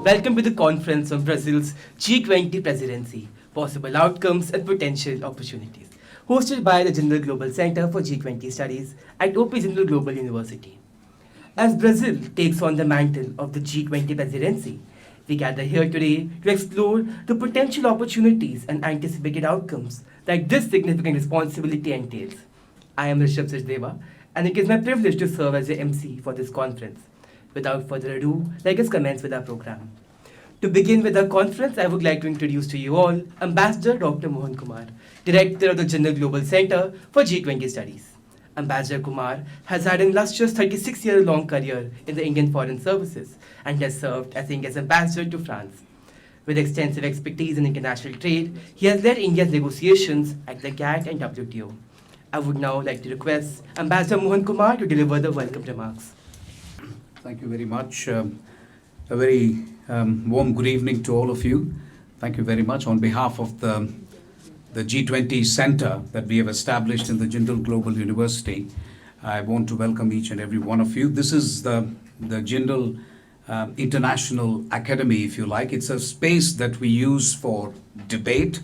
Welcome to the conference on Brazil's G20 Presidency, Possible Outcomes and Potential Opportunities, hosted by the General Global Center for G20 Studies at OP General Global University. As Brazil takes on the mantle of the G20 presidency, we gather here today to explore the potential opportunities and anticipated outcomes that this significant responsibility entails. I am Rishabh Sachdeva, and it is my privilege to serve as the MC for this conference. Without further ado, let us commence with our program. To begin with our conference, I would like to introduce to you all Ambassador Dr. Mohan Kumar, Director of the General Global Center for G20 Studies. Ambassador Kumar has had an illustrious 36-year-long career in the Indian Foreign Services and has served as India's ambassador to France. With extensive expertise in international trade, he has led India's negotiations at the GATT and WTO. I would now like to request Ambassador Mohan Kumar to deliver the welcome remarks. Thank you very much. A very warm good evening to all of you. Thank you very much. On behalf of the G20 Center that we have established in the Jindal Global University, I want to welcome each and every one of you. This is the Jindal International Academy, if you like. It's a space that we use for debate,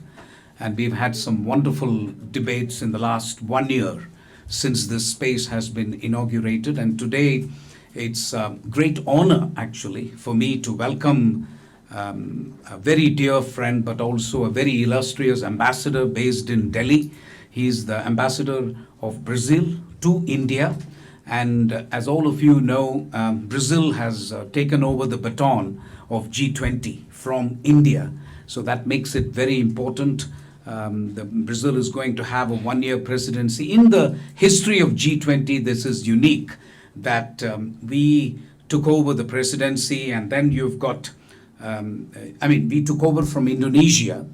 and we've had some wonderful debates in the last 1 year since this space has been inaugurated. And today, it's a great honor, actually, for me to welcome a very dear friend, but also a very illustrious ambassador based in Delhi. He's the ambassador of Brazil to India. And as all of you know, Brazil has taken over the baton of G20 from India. So that makes it very important. Brazil is going to have a 1-year presidency. In the history of G20, this is unique, that we took over the presidency, and then you've got, we took over from Indonesia,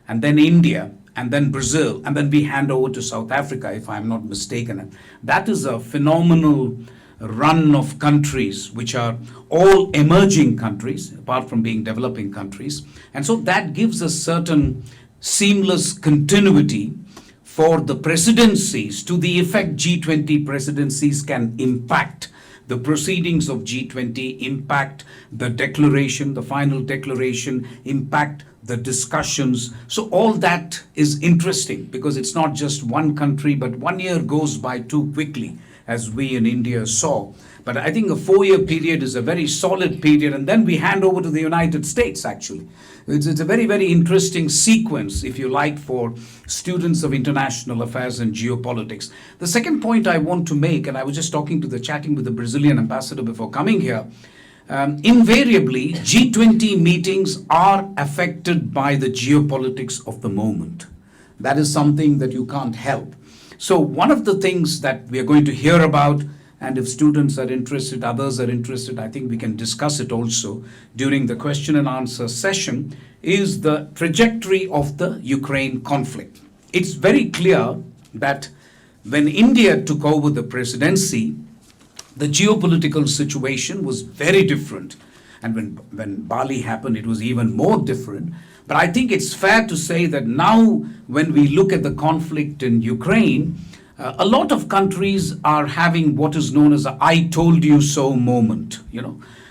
and then India, and then Brazil, and then we hand over to South Africa, if I'm not mistaken. That is a phenomenal run of countries, which are all emerging countries, apart from being developing countries. And so that gives a certain seamless continuity for the presidencies, to the effect G20 presidencies can impact the proceedings of G20, impact the declaration, the final declaration, impact the discussions. So all that is interesting, because it's not just one country, but 1 year goes by too quickly, as we in India saw. But I think a 4-year period is a very solid period, and then we hand over to the United States, actually. It's a very, very interesting sequence, if you like, for students of international affairs and geopolitics. The second point I want to make, and I was just chatting with the Brazilian ambassador before coming here, invariably, G20 meetings are affected by the geopolitics of the moment. That is something that you can't help. So one of the things that we are going to hear about, and if students are interested, others are interested, I think we can discuss it also during the question and answer session, is the trajectory of the Ukraine conflict. It's very clear that when India took over the presidency, the geopolitical situation was very different. And when Bali happened, it was even more different. But I think it's fair to say that now, when we look at the conflict in Ukraine, a lot of countries are having what is known as a "I told you so" moment,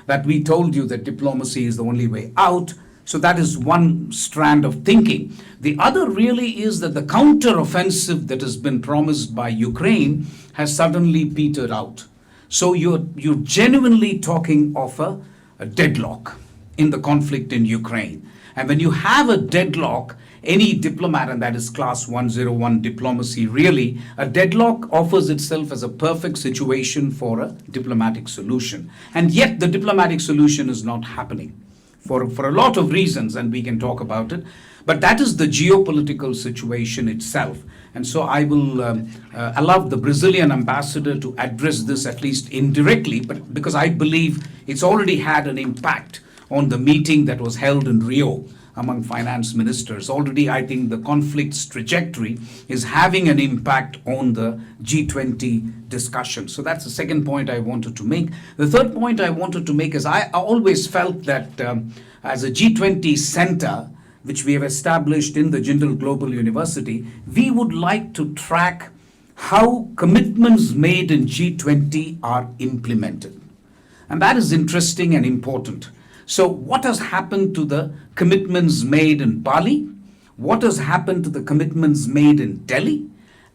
that we told you that diplomacy is the only way out. So that is one strand of thinking. The other really is that the counter-offensive that has been promised by Ukraine has suddenly petered out. So you're genuinely talking of a deadlock in the conflict in Ukraine. And when you have a deadlock, any diplomat, and that is class 101 diplomacy, really, a deadlock offers itself as a perfect situation for a diplomatic solution. And yet the diplomatic solution is not happening for a lot of reasons, and we can talk about it. But that is the geopolitical situation itself. And so I will allow the Brazilian ambassador to address this, at least indirectly, but because I believe it's already had an impact on the meeting that was held in Rio among finance ministers. Already, I think the conflict's trajectory is having an impact on the G20 discussion. So that's the second point I wanted to make. The third point I wanted to make is I always felt that as a G20 center, which we have established in the Jindal Global University, we would like to track how commitments made in G20 are implemented. And that is interesting and important. So what has happened to the commitments made in Bali? What has happened to the commitments made in Delhi?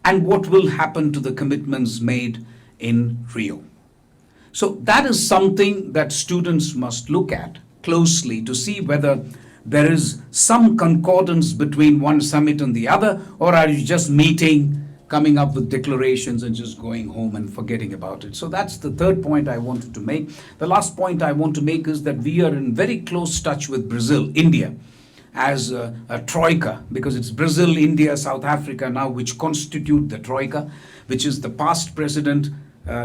And what will happen to the commitments made in Rio? So that is something that students must look at closely to see whether there is some concordance between one summit and the other, or are you just meeting, coming up with declarations and just going home and forgetting about it. So that's the third point I wanted to make. The last point I want to make is that we are in very close touch with Brazil, India, as a troika, because it's Brazil, India, South Africa now which constitute the troika, which is the past president,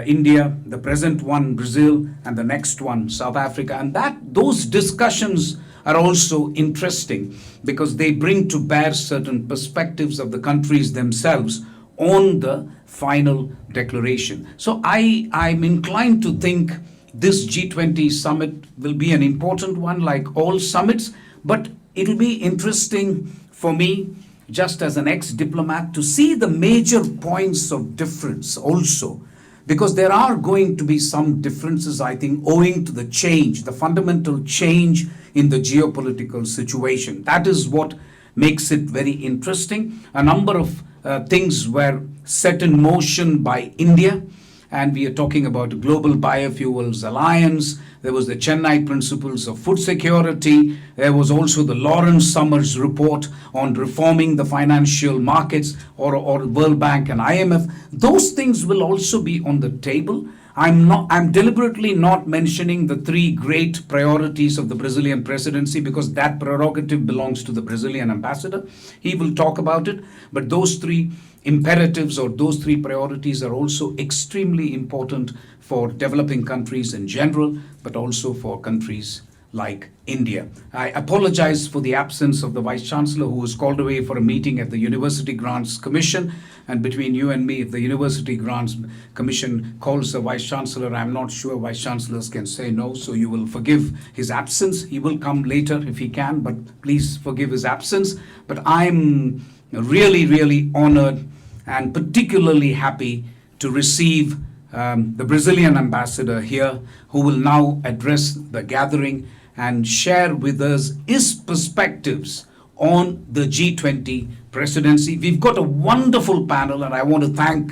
India, the present one, Brazil, and the next one, South Africa. And those discussions are also interesting because they bring to bear certain perspectives of the countries themselves on the final declaration. So I'm inclined to think this G20 summit will be an important one, like all summits, but it'll be interesting for me, just as an ex-diplomat, to see the major points of difference also, because there are going to be some differences, I think, owing to the change, the fundamental change in the geopolitical situation. That is what makes it very interesting. A number of things were set in motion by India, and we are talking about the Global Biofuels Alliance. There was the Chennai Principles of Food Security. There was also the Lawrence Summers report on reforming the financial markets, or World Bank and IMF. Those things will also be on the table. I'm deliberately not mentioning the three great priorities of the Brazilian presidency because that prerogative belongs to the Brazilian ambassador. He will talk about it, but those three imperatives or those three priorities are also extremely important for developing countries in general, but also for countries like India. I apologize for the absence of the Vice Chancellor, who was called away for a meeting at the University Grants Commission. And between you and me, if the University Grants Commission calls the Vice Chancellor, I'm not sure Vice Chancellors can say no, so you will forgive his absence. He will come later if he can, but please forgive his absence. But I'm really, really honored and particularly happy to receive the Brazilian ambassador here, who will now address the gathering and share with us his perspectives on the G20 presidency. We've got a wonderful panel, and I want to thank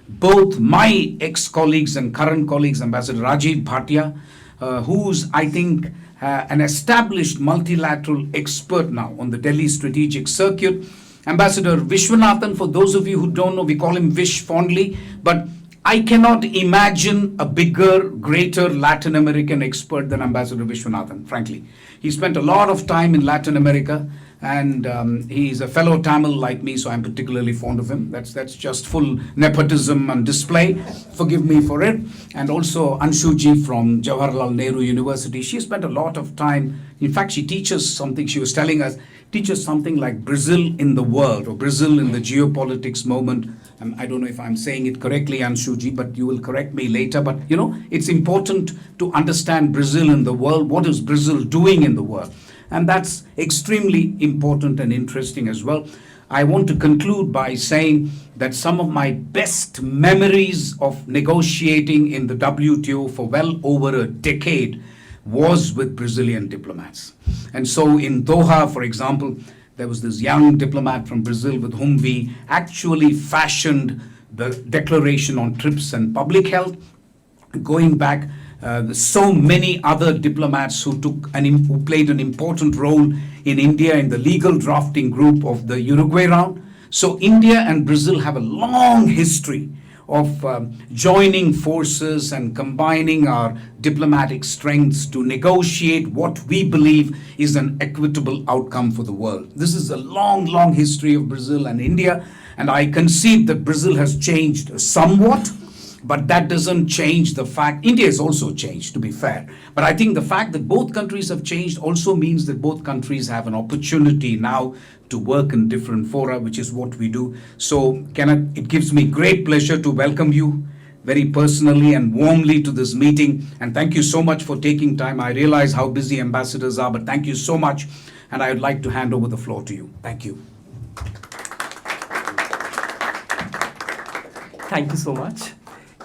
both my ex-colleagues and current colleagues, Ambassador Rajiv Bhatia, who's, I think, an established multilateral expert now on the Delhi strategic circuit. Ambassador Vishwanathan, for those of you who don't know, we call him Vish fondly, but I cannot imagine a bigger, greater Latin American expert than Ambassador Vishwanathan, frankly. He spent a lot of time in Latin America, and he's a fellow Tamil like me, so I'm particularly fond of him. That's just full nepotism on display. Forgive me for it. And also Anshuji from Jawaharlal Nehru University. She spent a lot of time. In fact, she teaches something, she was telling us, teaches something like Brazil in the world, or Brazil in the geopolitics moment. I don't know if I'm saying it correctly, Anshuji, but you will correct me later. But, it's important to understand Brazil in the world. What is Brazil doing in the world? And that's extremely important and interesting as well. I want to conclude by saying that some of my best memories of negotiating in the WTO for well over a decade was with Brazilian diplomats. And so in Doha, for example, there was this young diplomat from Brazil with whom we actually fashioned the Declaration on TRIPS and Public Health. Going back, so many other diplomats who played an important role in India in the legal drafting group of the Uruguay round. So India and Brazil have a long history of joining forces and combining our diplomatic strengths to negotiate what we believe is an equitable outcome for the world. This is a long, long history of Brazil and India, and I concede that Brazil has changed somewhat, but that doesn't change the fact India has also changed, to be fair. But I think the fact that both countries have changed also means that both countries have an opportunity now to work in different fora, which is what we do. So it gives me great pleasure to welcome you very personally and warmly to this meeting. And thank you so much for taking time. I realize how busy ambassadors are, but thank you so much. And I would like to hand over the floor to you. Thank you. Thank you so much.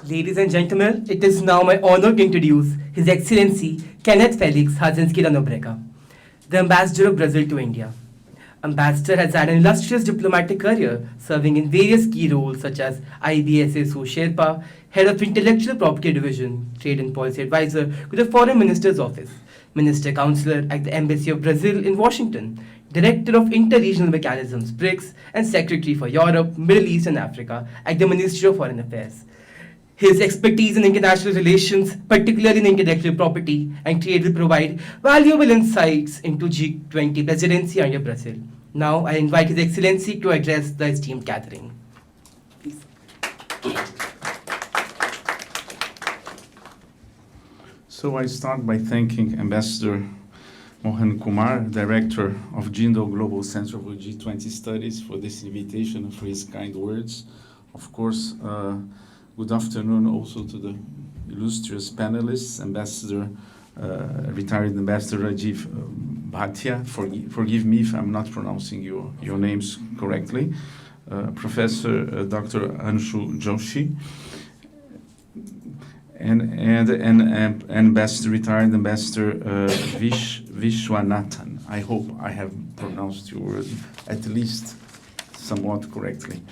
Ladies and gentlemen, it is now my honor to introduce His Excellency Kenneth Felix Hazinski Ranobrega, the Ambassador of Brazil to India. Ambassador has had an illustrious diplomatic career, serving in various key roles such as IBSA Sherpa, Head of Intellectual Property Division, Trade and Policy Advisor to the Foreign Minister's Office, Minister Counselor at the Embassy of Brazil in Washington, Director of Inter-Regional Mechanisms BRICS, and Secretary for Europe, Middle East and Africa at the Ministry of Foreign Affairs. His expertise in international relations, particularly in intellectual property and trade, will provide valuable insights into G20 presidency under Brazil. Now, I invite His Excellency to address the esteemed gathering. Please. So I start by thanking Ambassador Mohan Kumar, Director of Jindal Global Center for G20 Studies, for this invitation and for his kind words. Of course, good afternoon also to the illustrious panelists, retired Ambassador Rajiv Bhatia. Forgive me if I'm not pronouncing your names correctly. Professor Dr. Anshu Joshi, and retired Ambassador Vishwanathan. I hope I have pronounced your word at least somewhat correctly.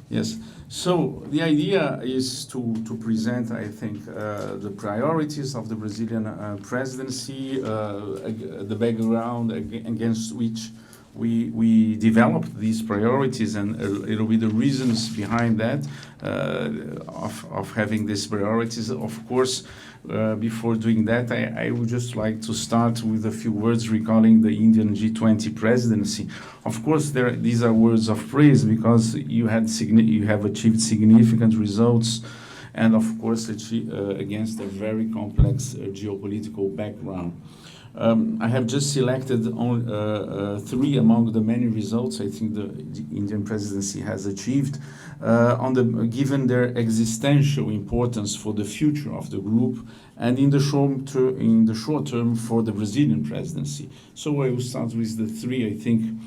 Yes. So the idea is to present, I think, the priorities of the Brazilian presidency, the background against which we developed these priorities, and it'll be the reasons behind that of having these priorities. Of course, before doing that, I would just like to start with a few words regarding the Indian G20 presidency. Of course, these are words of praise because you have achieved significant results, and of course, against a very complex geopolitical background. I have just selected three among the many results I think the Indian presidency has achieved, given their existential importance for the future of the group and in the short term for the Brazilian presidency. So I will start with the three, I think,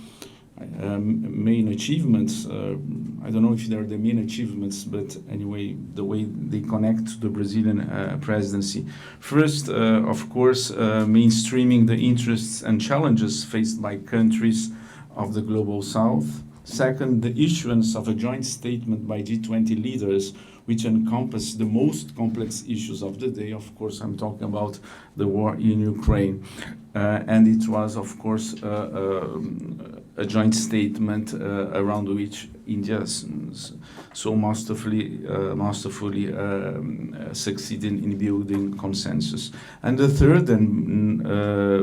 main achievements. I don't know if they're the main achievements, but anyway, the way they connect to the Brazilian presidency. First, of course, mainstreaming the interests and challenges faced by countries of the Global South. Second, the issuance of a joint statement by G20 leaders which encompass the most complex issues of the day. Of course, I'm talking about the war in Ukraine. And it was, of course, a joint statement around which India so masterfully succeeded in building consensus. And the third,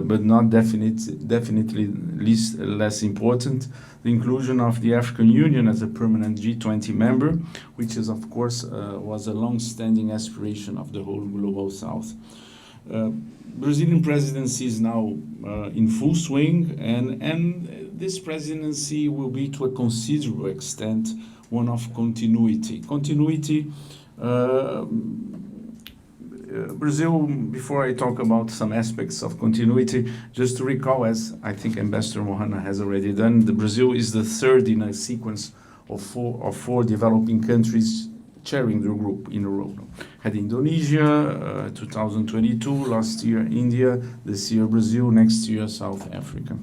but not definitely less important, the inclusion of the African Union as a permanent G20 member, which is, of course, was a long-standing aspiration of the whole Global South. Brazilian presidency is now in full swing, and this presidency will be, to a considerable extent, one of continuity. Brazil, before I talk about some aspects of continuity, just to recall, as I think Ambassador Mohana has already done, Brazil is the third in a sequence of four developing countries chairing the group in a row. Had Indonesia, 2022, last year India, this year Brazil, next year South Africa.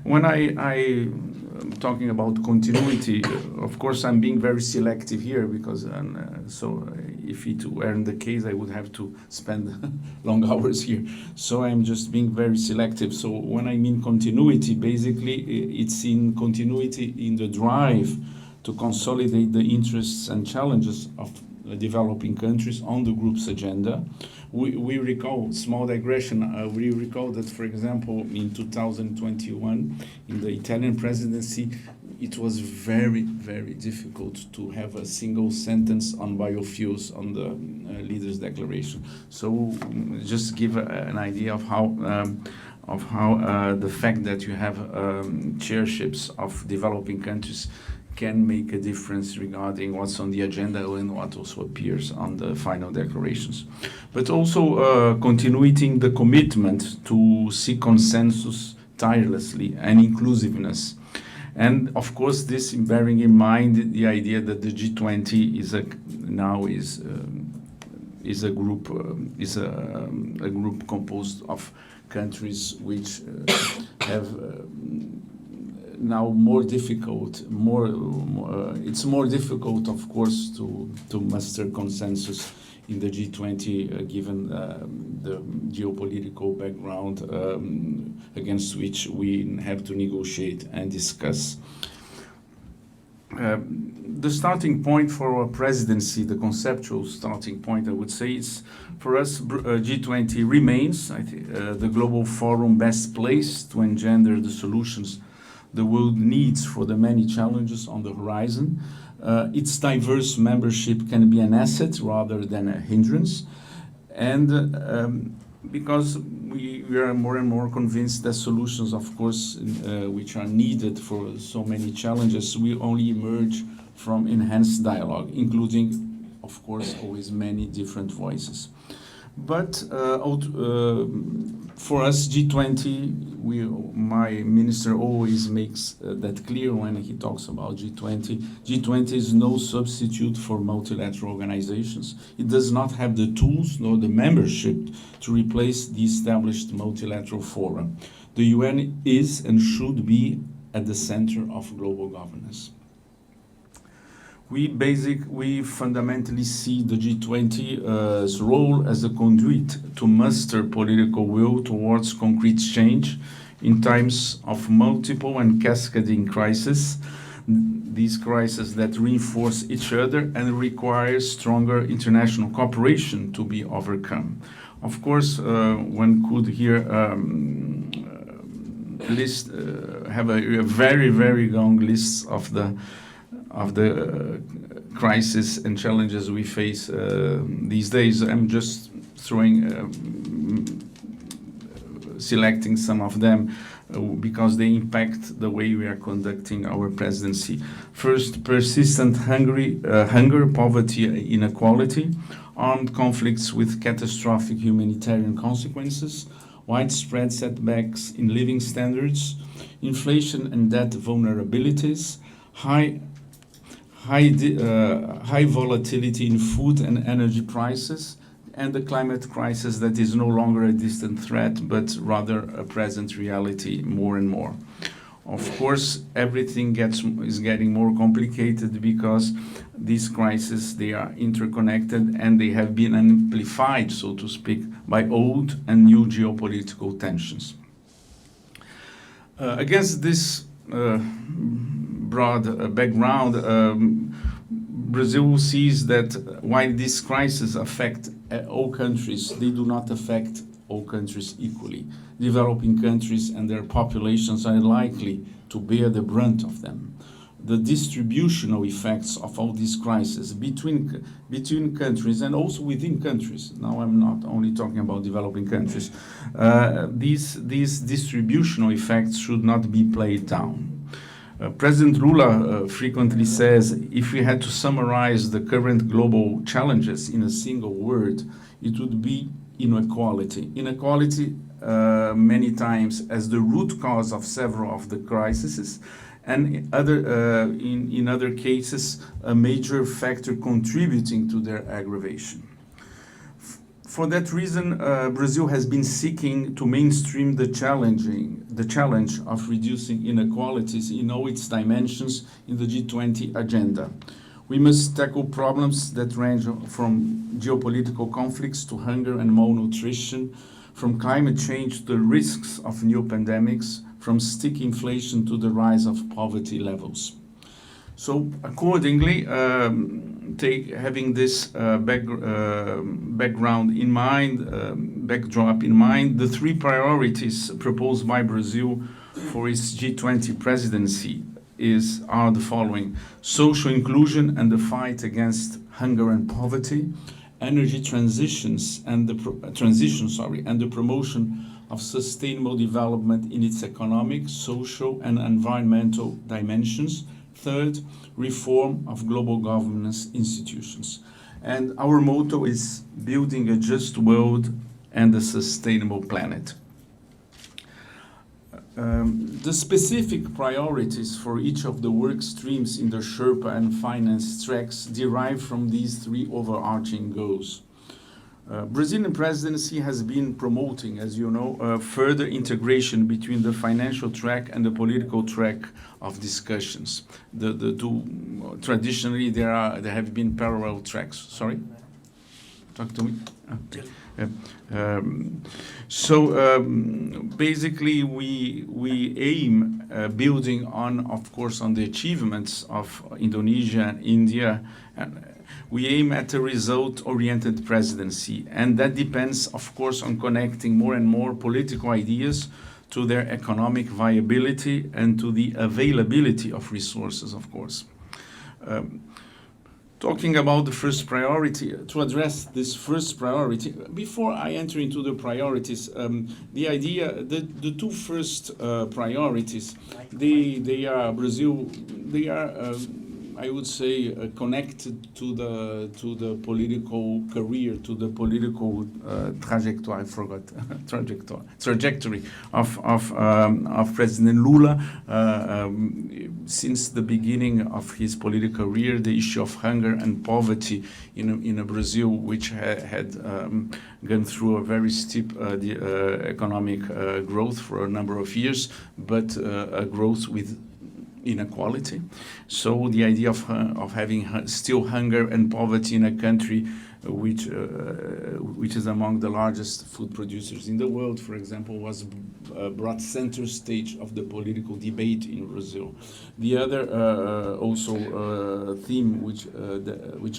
When I'm talking about continuity, of course I'm being very selective here because if it weren't the case, I would have to spend long hours here. So I'm just being very selective. So when I mean continuity, basically it's in continuity in the drive to consolidate the interests and challenges of developing countries on the group's agenda. We recall, small digression, we recall that, for example, in 2021, in the Italian presidency, it was very, very difficult to have a single sentence on biofuels on the leaders' declaration. So just give an idea of how the fact that you have chairships of developing countries can make a difference regarding what's on the agenda and what also appears on the final declarations. But also continuity in the commitment to seek consensus tirelessly and inclusiveness. And of course, this bearing in mind the idea that the G20 is a group a group composed of countries which have now more difficult, it's more difficult, of course, to muster consensus in the G20, given the geopolitical background against which we have to negotiate and discuss. The starting point for our presidency, the conceptual starting point, I would say, is for us, G20 remains the global forum best placed to engender the solutions the world needs for the many challenges on the horizon. Its diverse membership can be an asset rather than a hindrance. And because we are more and more convinced that solutions, of course, which are needed for so many challenges, will only emerge from enhanced dialogue, including, of course, always many different voices. But for us, G20, my minister always makes that clear when he talks about G20. G20 is no substitute for multilateral organizations. It does not have the tools nor the membership to replace the established multilateral fora. The UN is and should be at the center of global governance. We fundamentally see the G20's role as a conduit to muster political will towards concrete change in times of multiple and cascading crises. These crises that reinforce each other and require stronger international cooperation to be overcome. Of course, one could here have a very, very long list of the crisis and challenges we face these days. I'm just selecting some of them because they impact the way we are conducting our presidency. First, persistent hunger, poverty, inequality, armed conflicts with catastrophic humanitarian consequences, widespread setbacks in living standards, inflation and debt vulnerabilities, high volatility in food and energy prices, and the climate crisis that is no longer a distant threat, but rather a present reality more and more. Of course, everything is getting more complicated because these crises, they are interconnected and they have been amplified, so to speak, by old and new geopolitical tensions. Against this broad background, Brazil sees that while these crises affect all countries, they do not affect all countries equally. Developing countries and their populations are likely to bear the brunt of them. The distributional effects of all these crises between countries and also within countries, now I'm not only talking about developing countries, these distributional effects should not be played down. President Lula frequently says, if we had to summarize the current global challenges in a single word, it would be inequality. Inequality many times as the root cause of several of the crises, and in other cases, a major factor contributing to their aggravation. For that reason, Brazil has been seeking to mainstream the challenge of reducing inequalities in all its dimensions in the G20 agenda. We must tackle problems that range from geopolitical conflicts to hunger and malnutrition, from climate change to the risks of new pandemics, from sticky inflation to the rise of poverty levels. So accordingly, having this background in mind, backdrop in mind, the three priorities proposed by Brazil for its G20 presidency are the following: social inclusion and the fight against hunger and poverty, energy transitions and the promotion of sustainable development in its economic, social, and environmental dimensions. Third, reform of global governance institutions. And our motto is building a just world and a sustainable planet. The specific priorities for each of the work streams in the Sherpa and finance tracks derive from these three overarching goals. Brazilian presidency has been promoting, as you know, further integration between the financial track and the political track of discussions. The two traditionally there have been parallel tracks. Sorry, talk to me. Okay. Basically, we aim building on, of course, on the achievements of Indonesia and India, and we aim at a result-oriented presidency, and that depends, of course, on connecting more and more political ideas to their economic viability and to the availability of resources, of course. Talking about the first priority, to address this first priority, before I enter into the priorities, the two first priorities, they are Brazil, they are I would say connected to the political career, to the political trajectory. I forgot trajectory of President Lula. Since the beginning of his political career, the issue of hunger and poverty in Brazil, which had gone through a very steep economic growth for a number of years, but a growth with inequality. So the idea of having still hunger and poverty in a country which is among the largest food producers in the world, for example, was brought center stage of the political debate in Brazil. The other theme which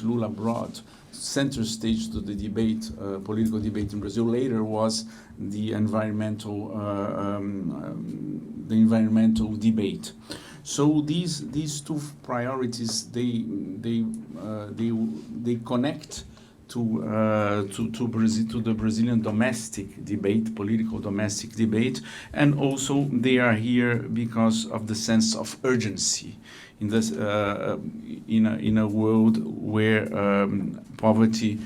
Lula brought center stage to the debate, political debate in Brazil later, was the environmental debate. So these two priorities they connect to the Brazilian domestic debate, political domestic debate, and also they are here because of the sense of urgency in this in a world where poverty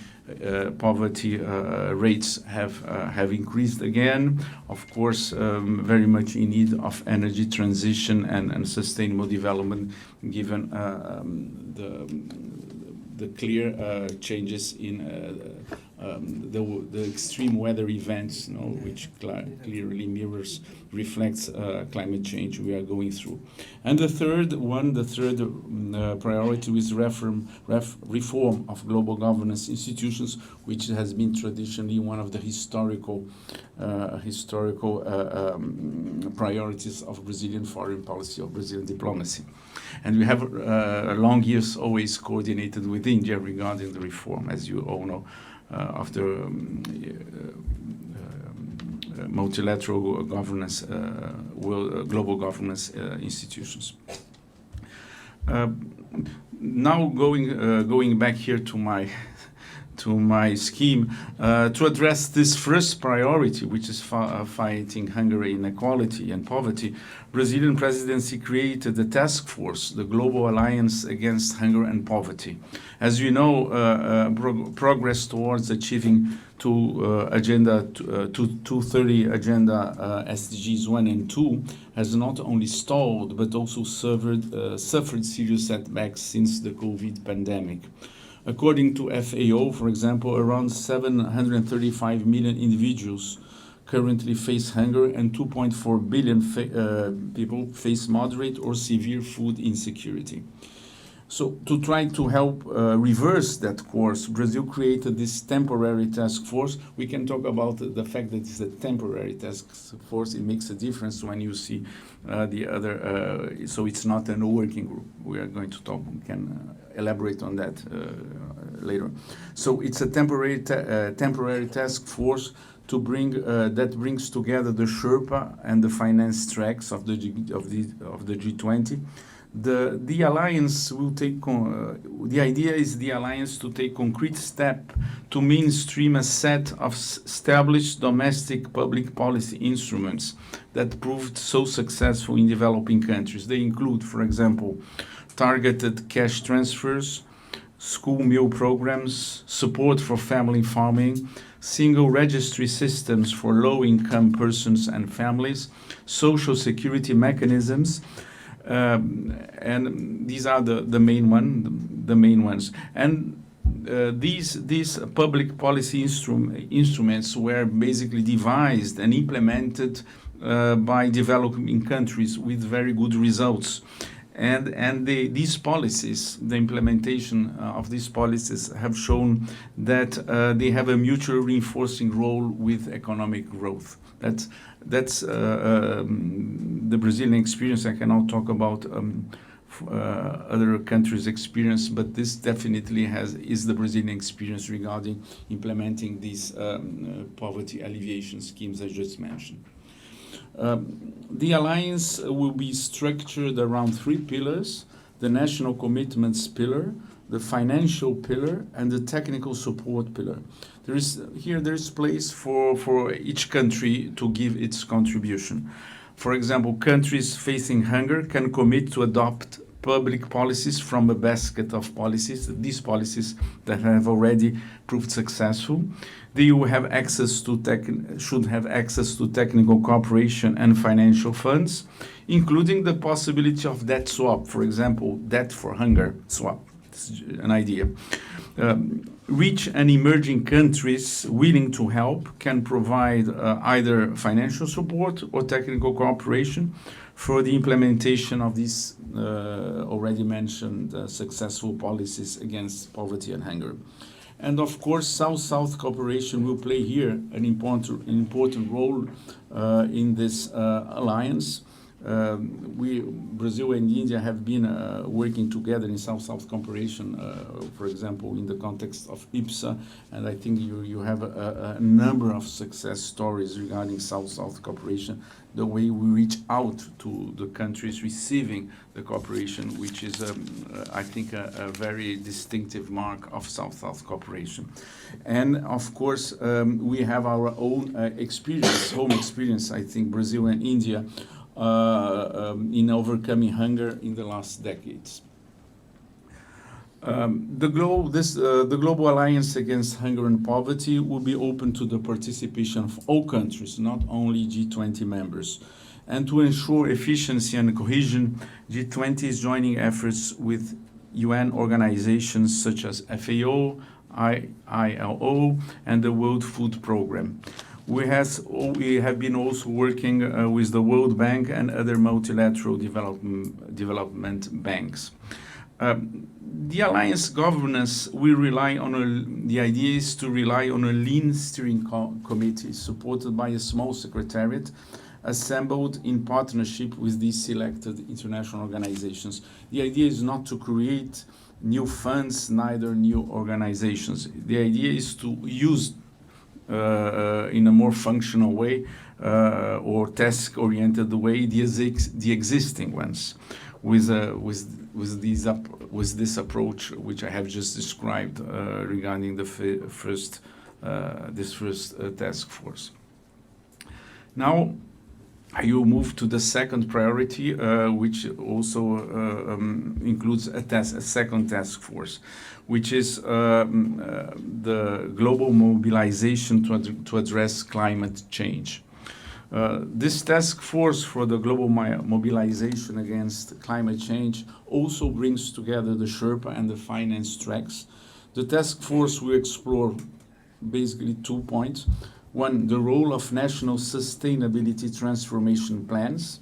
rates have increased again. Of course, very much in need of energy transition and sustainable development, given the clear changes in the extreme weather events, which clearly reflects climate change we are going through. And the third priority is reform of global governance institutions, which has been traditionally one of the historical priorities of Brazilian foreign policy, of Brazilian diplomacy. And we have long years always coordinated with India regarding the reform, as you all know, of the multilateral governance, global governance institutions. Now going back here to my scheme, to address this first priority, which is fighting hunger, inequality, and poverty, Brazilian presidency created the task force, the Global Alliance Against Hunger and Poverty. As you know, progress towards achieving 2030 agenda SDGs 1 and 2 has not only stalled but also suffered serious setbacks since the COVID pandemic. According to FAO, for example, around 735 million individuals currently face hunger, and 2.4 billion people face moderate or severe food insecurity. So to try to help reverse that course, Brazil created this temporary task force. We can talk about the fact that it's a temporary task force. It makes a difference when you see the other, so it's not a working group. We are going to talk, we can elaborate on that later. So it's a temporary task force to bring that brings together the Sherpa and the finance tracks of the G20. The alliance will take. The idea is the alliance to take concrete step to mainstream a set of established domestic public policy instruments that proved so successful in developing countries. They include, for example, targeted cash transfers, school meal programs, support for family farming, single registry systems for low-income persons and families, social security mechanisms, and these are the main ones. And these public policy instruments were basically devised and implemented by developing countries with very good results. And these policies, the implementation of these policies have shown that they have a mutually reinforcing role with economic growth. That's the Brazilian experience. I cannot talk about other countries' experience, but this definitely is the Brazilian experience regarding implementing these poverty alleviation schemes I just mentioned. The alliance will be structured around three pillars: the national commitments pillar, the financial pillar, and the technical support pillar. There is place for each country to give its contribution. For example, countries facing hunger can commit to adopt public policies from a basket of policies, these policies that have already proved successful. They will have should have access to technical cooperation and financial funds, including the possibility of debt swap, for example, debt for hunger swap. This is an idea. Rich and emerging countries willing to help can provide either financial support or technical cooperation for the implementation of these already mentioned successful policies against poverty and hunger. And of course, South-South cooperation will play here an important role in this alliance. Brazil and India have been working together in South-South cooperation, for example, in the context of IPSA, and I think you have a number of success stories regarding South-South cooperation, the way we reach out to the countries receiving the cooperation, which is, I think, a very distinctive mark of South-South cooperation. And of course, we have our own home experience, I think, Brazil and India, in overcoming hunger in the last decades. The Global Alliance Against Hunger and Poverty will be open to the participation of all countries, not only G20 members. And to ensure efficiency and cohesion, G20 is joining efforts with UN organizations such as FAO, ILO, and the World Food Programme. We have been also working with the World Bank and other multilateral development banks. The alliance governance will rely on the idea is to rely on a lean steering committee supported by a small secretariat assembled in partnership with these selected international organizations. The idea is not to create new funds, neither new organizations. The idea is to use in a more functional way or task-oriented way the existing ones with this approach which I have just described regarding the first task force. Now I will move to the second priority, which also includes a second task force, which is the global mobilization to address climate change. This task force for the global mobilization against climate change also brings together the Sherpa and the finance tracks. The task force will explore basically 2 points. One, the role of national sustainability transformation plans,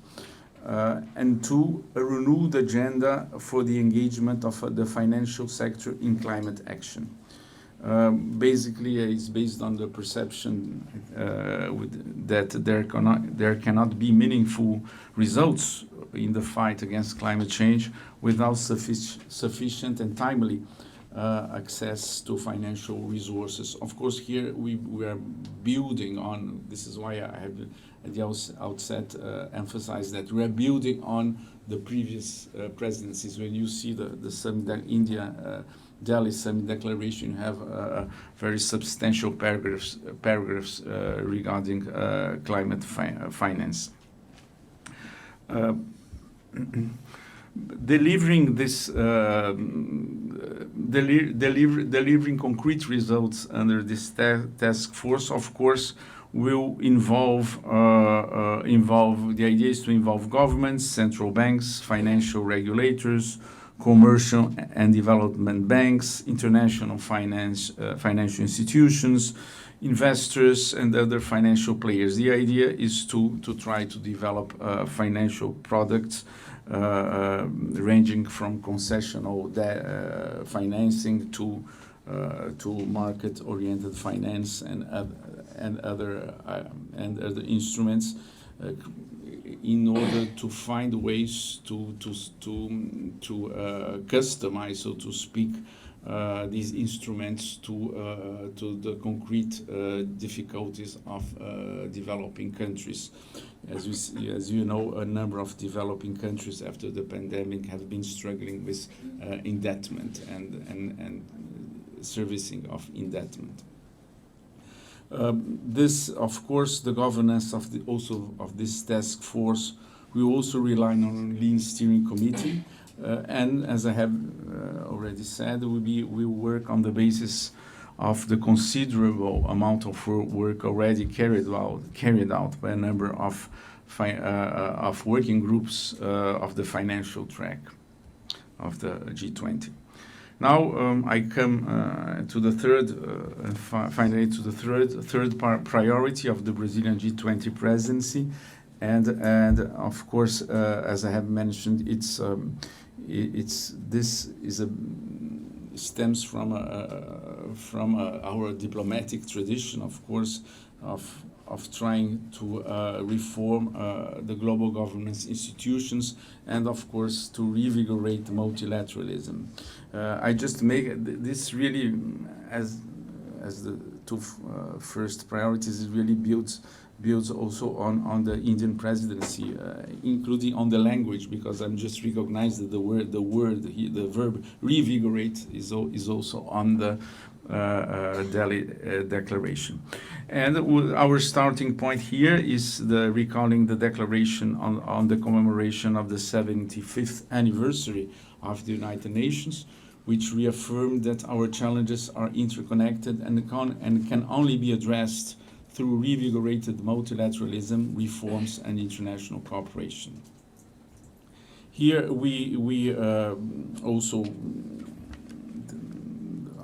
and two, a renewed agenda for the engagement of the financial sector in climate action. Basically, it's based on the perception that there cannot be meaningful results in the fight against climate change without sufficient and timely access to financial resources. Of course, here we are building on, this is why I have at the outset emphasized that we are building on the previous presidencies. When you see the summit, India, Delhi Summit Declaration, you have very substantial paragraphs regarding climate finance. delivering this delivering concrete results under this task force, of course, will involve the idea is to involve governments, central banks, financial regulators, commercial and development banks, international financial institutions, investors, and other financial players. The idea is to try to develop financial products ranging from concessional financing to market-oriented finance and other instruments, in order to find ways to customize, so to speak, these instruments to the concrete difficulties of developing countries. As you know, a number of developing countries after the pandemic have been struggling with indebtedness and servicing of indebtedness. This, of course, the governance of this task force will also rely on a lean steering committee, and as I have already said, we work on the basis of the considerable amount of work already carried out by a number of working groups of the financial track of the G20. Now I come to the third, finally to the third priority of the Brazilian G20 presidency, and of course, as I have mentioned, stems from our diplomatic tradition, of course, of trying to reform the global governance institutions, and of course to reinvigorate multilateralism. I just make this really as the two first priorities. It really builds also on the Indian presidency, including on the language, because I'm just recognized that the verb reinvigorate is also on the Delhi Declaration. And our starting point here is recalling the declaration on the commemoration of the 75th anniversary of the United Nations, which reaffirmed that our challenges are interconnected and can only be addressed through reinvigorated multilateralism, reforms, and international cooperation. Here we also,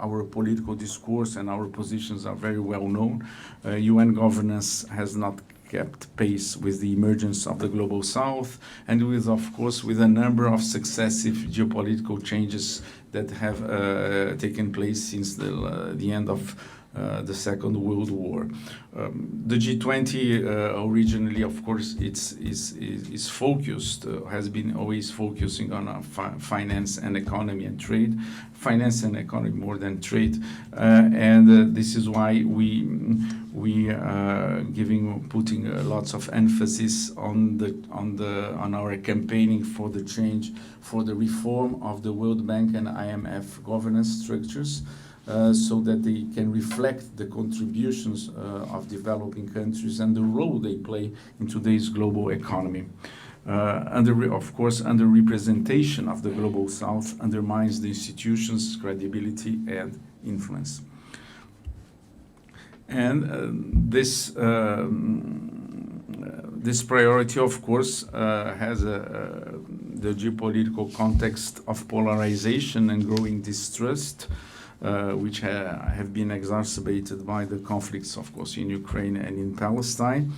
our political discourse and our positions are very well known. UN governance has not kept pace with the emergence of the Global South, and of course, with a number of successive geopolitical changes that have taken place since the end of the Second World War. The G20 originally, of course, is focused, has been always focusing on finance and economy and trade, finance and economy more than trade, and this is why we putting lots of emphasis on our campaigning for the change, for the reform of the World Bank and IMF governance structures, so that they can reflect the contributions of developing countries and the role they play in today's global economy. Of course, under-representation of the Global South undermines the institutions' credibility and influence. And this priority, of course, has the geopolitical context of polarization and growing distrust, which have been exacerbated by the conflicts, of course, in Ukraine and in Palestine.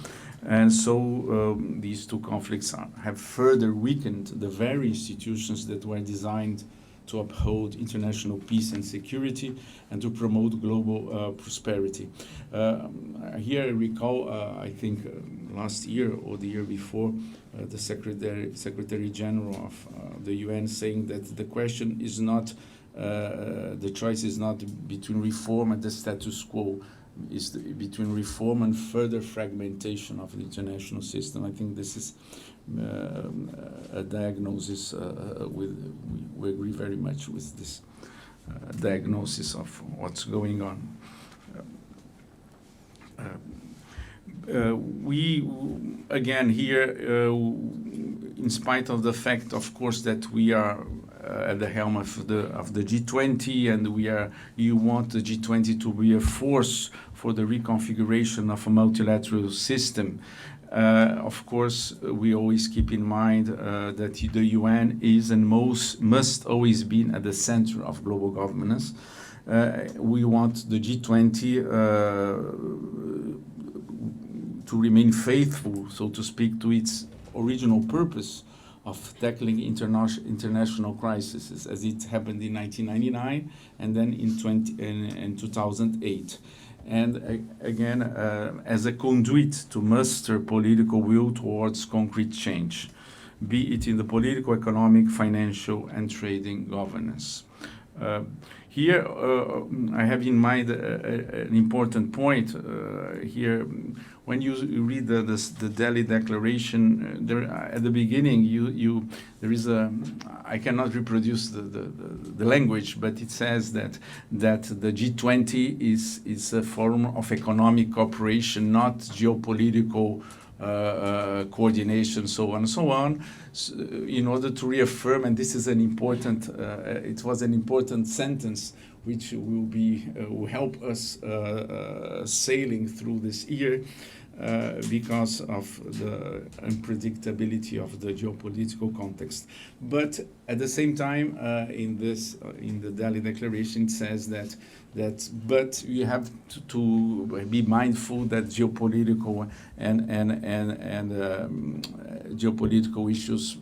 And so these two conflicts have further weakened the very institutions that were designed to uphold international peace and security and to promote global prosperity. Here I recall, I think last year or the year before, the Secretary General of the UN saying that the question is not, the choice is not between reform and the status quo, is between reform and further fragmentation of the international system. I think this is a diagnosis, we agree very much with this diagnosis of what's going on. We again here in spite of the fact, of course, that we are at the helm of the G20, and you want the G20 to be a force for the reconfiguration of a multilateral system. Of course, we always keep in mind that the UN is and must always be at the center of global governance. We want the G20 to remain faithful, so to speak, to its original purpose of tackling international crises, as it happened in 1999 and then in 2008. And again, as a conduit to muster political will towards concrete change, be it in the political, economic, financial, and trading governance. Here, I have in mind an important point here. When you read the Delhi Declaration, there at the beginning, there is a, I cannot reproduce the language, but it says that the G20 is a form of economic cooperation, not geopolitical coordination, so on and so on, in order to reaffirm, and this is an important, it was an important sentence which will help us sailing through this year, because of the unpredictability of the geopolitical context. But at the same time, in the Delhi Declaration, it says but you have to be mindful that geopolitical and geopolitical issues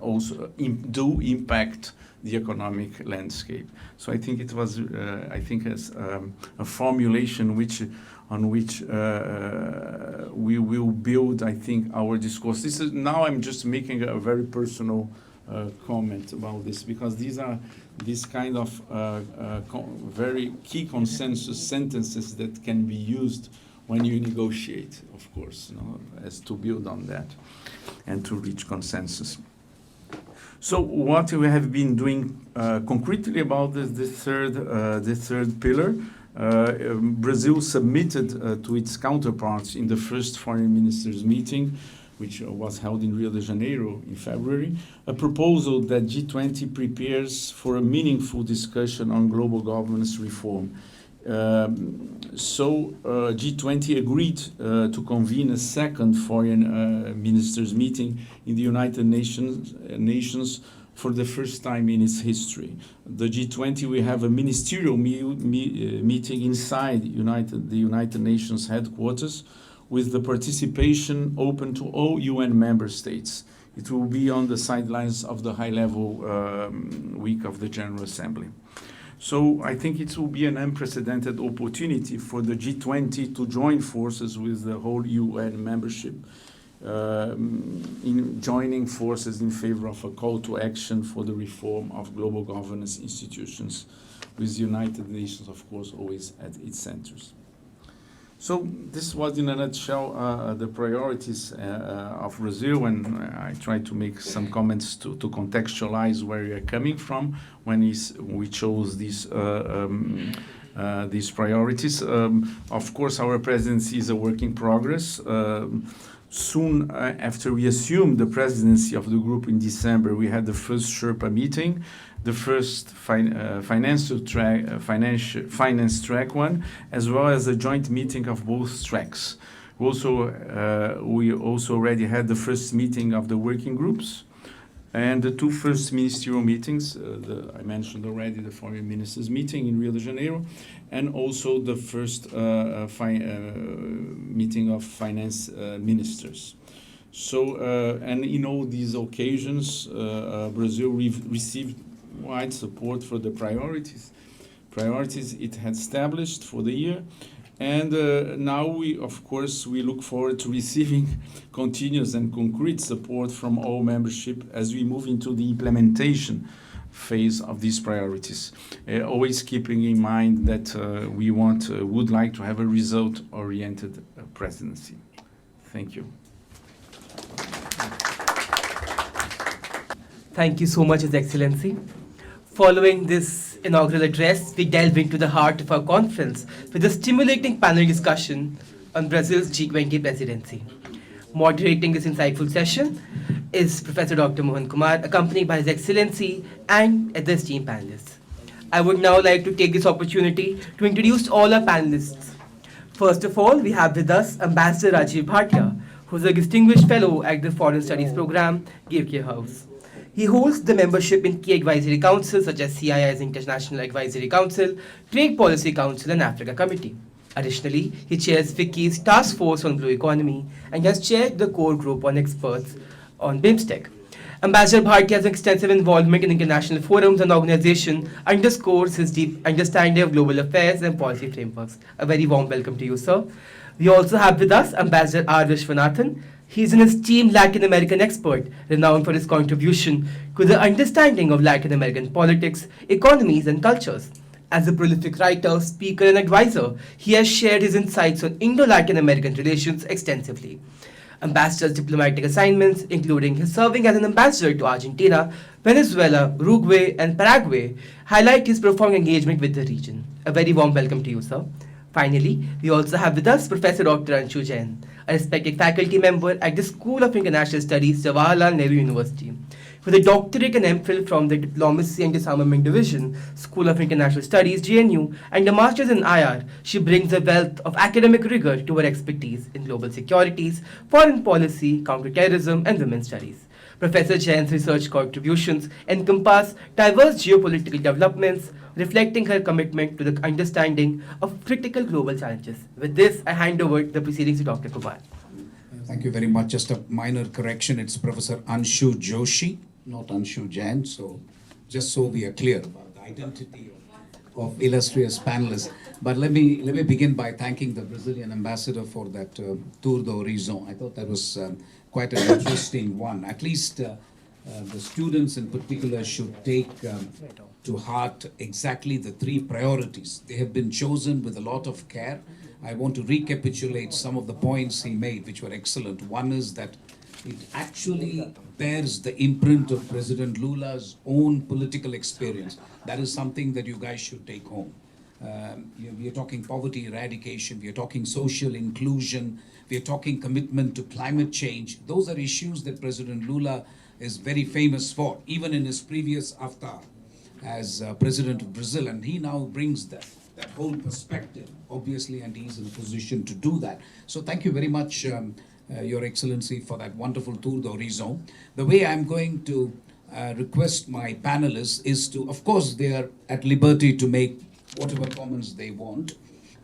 also do impact the economic landscape. So I think it was, as a formulation on which we will build, I think, our discourse. Now I'm just making a very personal comment about this, because these are these kind of very key consensus sentences that can be used when you negotiate, of course, as to build on that and to reach consensus. So what we have been doing concretely about the third pillar, Brazil submitted to its counterparts in the first foreign ministers meeting, which was held in Rio de Janeiro in February, a proposal that G20 prepares for a meaningful discussion on global governance reform. So G20 agreed to convene a second foreign ministers meeting in the United Nations for the first time in its history. The G20 will have a ministerial meeting inside the United Nations headquarters, with the participation open to all UN member states. It will be on the sidelines of the high-level week of the General Assembly. So I think it will be an unprecedented opportunity for the G20 to join forces with the whole UN membership, in joining forces in favor of a call to action for the reform of global governance institutions, with the United Nations, of course, always at its centers. So this was, in a nutshell, the priorities of Brazil, and I tried to make some comments to contextualize where we are coming from when we chose these priorities. Of course, our presidency is a work in progress. Soon after we assumed the presidency of the group in December, we had the first Sherpa meeting, the first finance track one, as well as a joint meeting of both tracks. We also already had the first meeting of the working groups, and the two first ministerial meetings. I mentioned already the foreign ministers meeting in Rio de Janeiro, and also the first meeting of finance ministers. So, and in all these occasions, Brazil received wide support for the priorities it had established for the year. And now we look forward to receiving continuous and concrete support from all membership as we move into the implementation phase of these priorities. Always keeping in mind that we would like to have a result-oriented presidency. Thank you. Thank you so much, His Excellency. Following this inaugural address, we delve into the heart of our conference with a stimulating panel discussion on Brazil's G20 presidency. Moderating this insightful session is Professor Dr. Mohan Kumar, accompanied by His Excellency and other esteemed panelists. I would now like to take this opportunity to introduce all our panelists. First of all, we have with us Ambassador Rajiv Bhatia, who is a distinguished fellow at the Foreign Studies Program, GK House. He holds the membership in key advisory councils such as CII's International Advisory Council, Trade Policy Council, and Africa Committee. Additionally, he chairs FICCI's Task Force on Blue Economy and has chaired the core group on experts on BIMSTEC. Ambassador Bhartia's extensive involvement in international forums and organizations underscores his deep understanding of global affairs and policy frameworks. A very warm welcome to you, sir. We also have with us Ambassador R. Vishwanathan. He is an esteemed Latin American expert, renowned for his contribution to the understanding of Latin American politics, economies, and cultures. As a prolific writer, speaker, and advisor, he has shared his insights on Indo-Latin American relations extensively. Ambassador's diplomatic assignments, including his serving as an ambassador to Argentina, Venezuela, Uruguay, and Paraguay, highlight his profound engagement with the region. A very warm welcome to you, sir. Finally, we also have with us Professor Dr. Anshu Jain, a respected faculty member at the School of International Studies, Jawaharlal Nehru University. With a doctorate and MPhil from the Diplomacy and Disarmament Division, School of International Studies, JNU, and a master's in IR, she brings a wealth of academic rigor to her expertise in global securities, foreign policy, counterterrorism, and women's studies. Professor Jain's research contributions encompass diverse geopolitical developments, reflecting her commitment to the understanding of critical global challenges. With this, I hand over the proceedings to Dr. Kumar. Thank you very much. Just a minor correction. It's Professor Anshu Joshi, not Anshu Jain. So just so we are clear about the identity of illustrious panelists. But let me begin by thanking the Brazilian ambassador for that tour d'horizon. I thought that was quite an interesting one. At least the students in particular should take to heart exactly the three priorities. They have been chosen with a lot of care. I want to recapitulate some of the points he made, which were excellent. One is that it actually bears the imprint of President Lula's own political experience. That is something that you guys should take home. We are talking poverty eradication, we are talking social inclusion, we are talking commitment to climate change. Those are issues that President Lula is very famous for, even in his previous avatar as President of Brazil. And he now brings that whole perspective, obviously, and he's in a position to do that. So thank you very much, Your Excellency, for that wonderful tour d'horizon. The way I'm going to request my panelists is to, of course, they are at liberty to make whatever comments they want.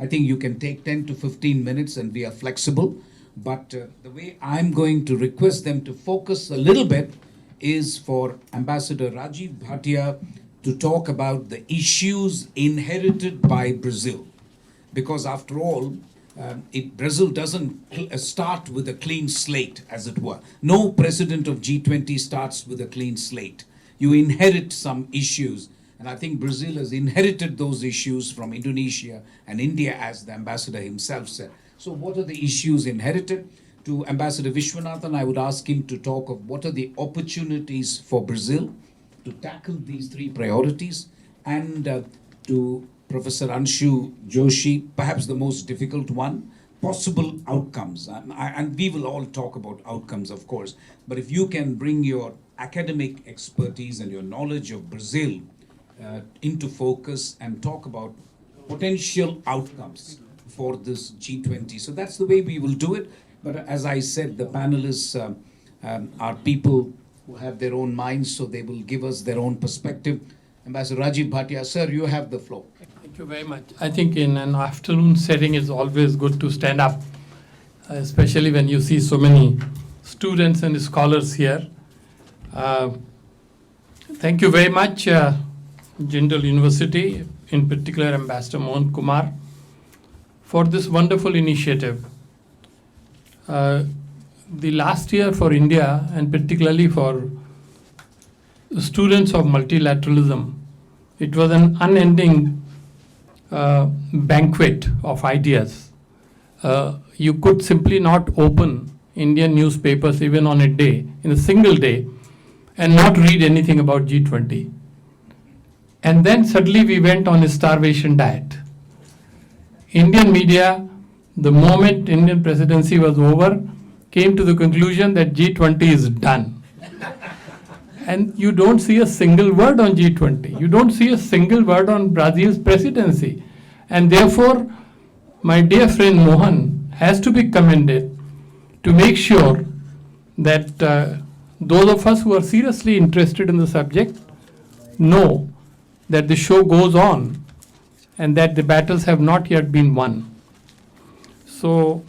I think you can take 10 to 15 minutes and we are flexible. But the way I'm going to request them to focus a little bit is for Ambassador Rajiv Bhatia to talk about the issues inherited by Brazil. Because after all, Brazil doesn't start with a clean slate, as it were. No president of G20 starts with a clean slate. You inherit some issues. And I think Brazil has inherited those issues from Indonesia and India, as the ambassador himself said. So what are the issues inherited? To Ambassador Vishwanathan, I would ask him to talk of what are the opportunities for Brazil to tackle these three priorities, and to Professor Anshu Joshi, perhaps the most difficult one, possible outcomes. And we will all talk about outcomes, of course, but if you can bring your academic expertise and your knowledge of Brazil into focus and talk about potential outcomes for this G20. So that's the way we will do it. But as I said, the panelists are people who have their own minds, so they will give us their own perspective. Ambassador Rajiv Bhatia, sir, you have the floor. Thank you very much. I think in an afternoon setting, it's always good to stand up, especially when you see so many students and scholars here. Thank you very much, Jindal University, in particular Ambassador Mohan Kumar, for this wonderful initiative. The last year for India, and particularly for students of multilateralism, it was an unending banquet of ideas. You could simply not open Indian newspapers even on a day, in a single day, and not read anything about G20. And then suddenly we went on a starvation diet. Indian media, the moment Indian presidency was over, came to the conclusion that G20 is done. And you don't see a single word on G20. You don't see a single word on Brazil's presidency. And therefore, my dear friend Mohan has to be commended to make sure that those of us who are seriously interested in the subject know that the show goes on and that the battles have not yet been won. So,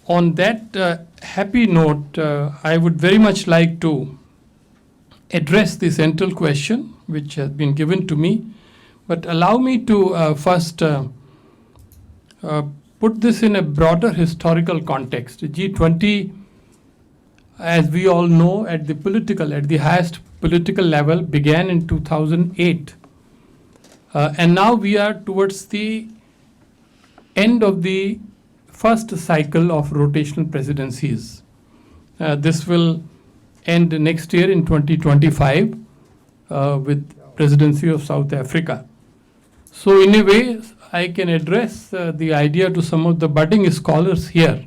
on that happy note, I would very much like to address the central question which has been given to me, but allow me to first put this in a broader historical context. G20, as we all know, at the highest political level, began in 2008. And now we are towards the end of the first cycle of rotational presidencies. This will end next year in 2025 with presidency of South Africa. So in a way, I can address the idea to some of the budding scholars here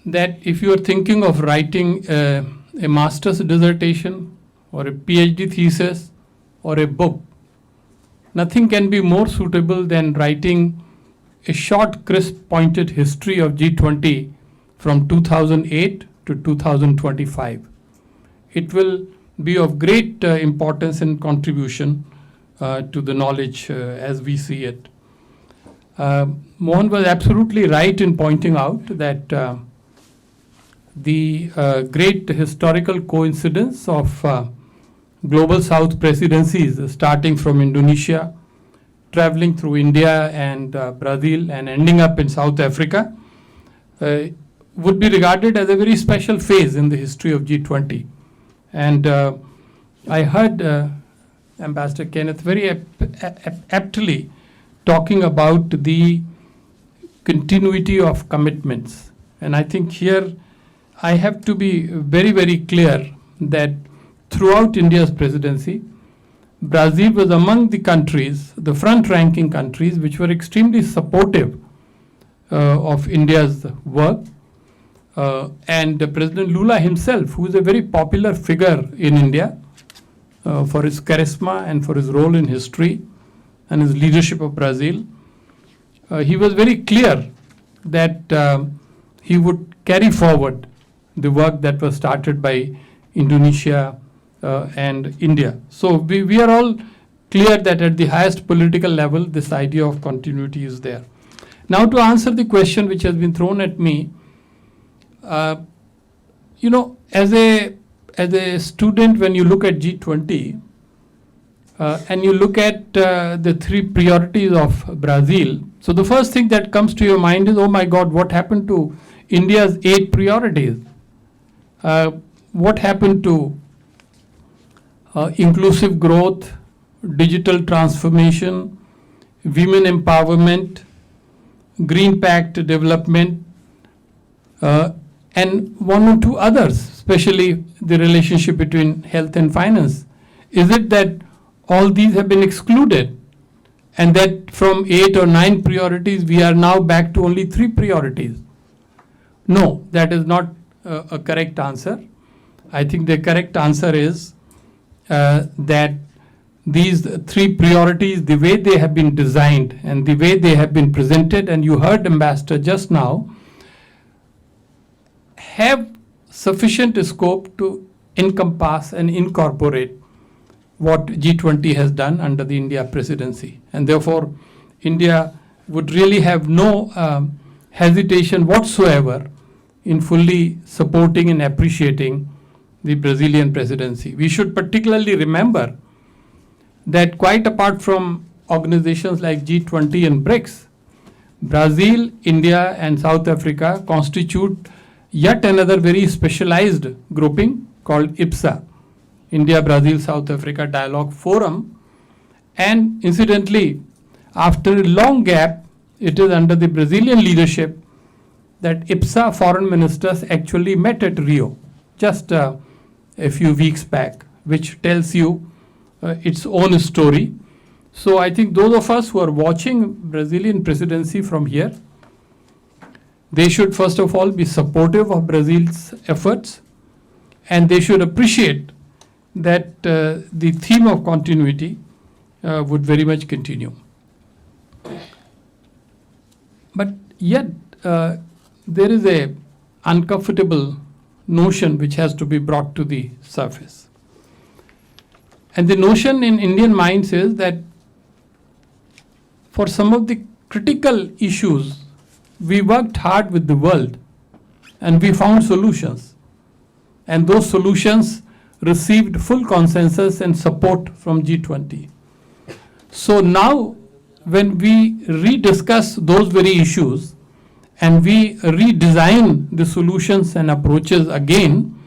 that if you are thinking of writing a master's dissertation or a PhD thesis or a book, nothing can be more suitable than writing a short, crisp, pointed history of G20 from 2008 to 2025. It will be of great importance and contribution to the knowledge as we see it. Mohan was absolutely right in pointing out that the great historical coincidence of Global South presidencies starting from Indonesia, traveling through India and Brazil and ending up in South Africa would be regarded as a very special phase in the history of G20. And I heard Ambassador Kenneth very aptly talking about the continuity of commitments. And I think here I have to be very, very clear that throughout India's presidency, Brazil was among the countries, the front-ranking countries, which were extremely supportive of India's work. And President Lula himself, who is a very popular figure in India for his charisma and for his role in history and his leadership of Brazil, he was very clear that he would carry forward the work that was started by Indonesia and India. So we are all clear that at the highest political level, this idea of continuity is there. Now to answer the question which has been thrown at me, you know, as a student, when you look at G20 and you look at the three priorities of Brazil, so the first thing that comes to your mind is, oh my God, what happened to India's 8 priorities? What happened to inclusive growth, digital transformation, women empowerment, Green Pact development, and one or two others, especially the relationship between health and finance? Is it that all these have been excluded and that from 8 or 9 priorities we are now back to only 3 priorities? No, that is not a correct answer. I think the correct answer is that these 3 priorities, the way they have been designed and the way they have been presented, and you heard Ambassador just now, have sufficient scope to encompass and incorporate what G20 has done under the India presidency. And therefore, India would really have no hesitation whatsoever in fully supporting and appreciating the Brazilian presidency. We should particularly remember that quite apart from organizations like G20 and BRICS, Brazil, India and South Africa constitute yet another very specialized grouping called IBSA, India, Brazil, South Africa Dialogue Forum. And incidentally, after a long gap, it is under the Brazilian leadership that IBSA foreign ministers actually met at Rio just a few weeks back, which tells you its own story. So I think those of us who are watching Brazilian presidency from here, they should first of all be supportive of Brazil's efforts. and they should appreciate that the theme of continuity would very much continue. But yet, there is a uncomfortable notion which has to be brought to the surface. And the notion in Indian minds is that for some of the critical issues, we worked hard with the world and we found solutions. And those solutions received full consensus and support from G20. So now, when we rediscuss those very issues and we redesign the solutions and approaches again,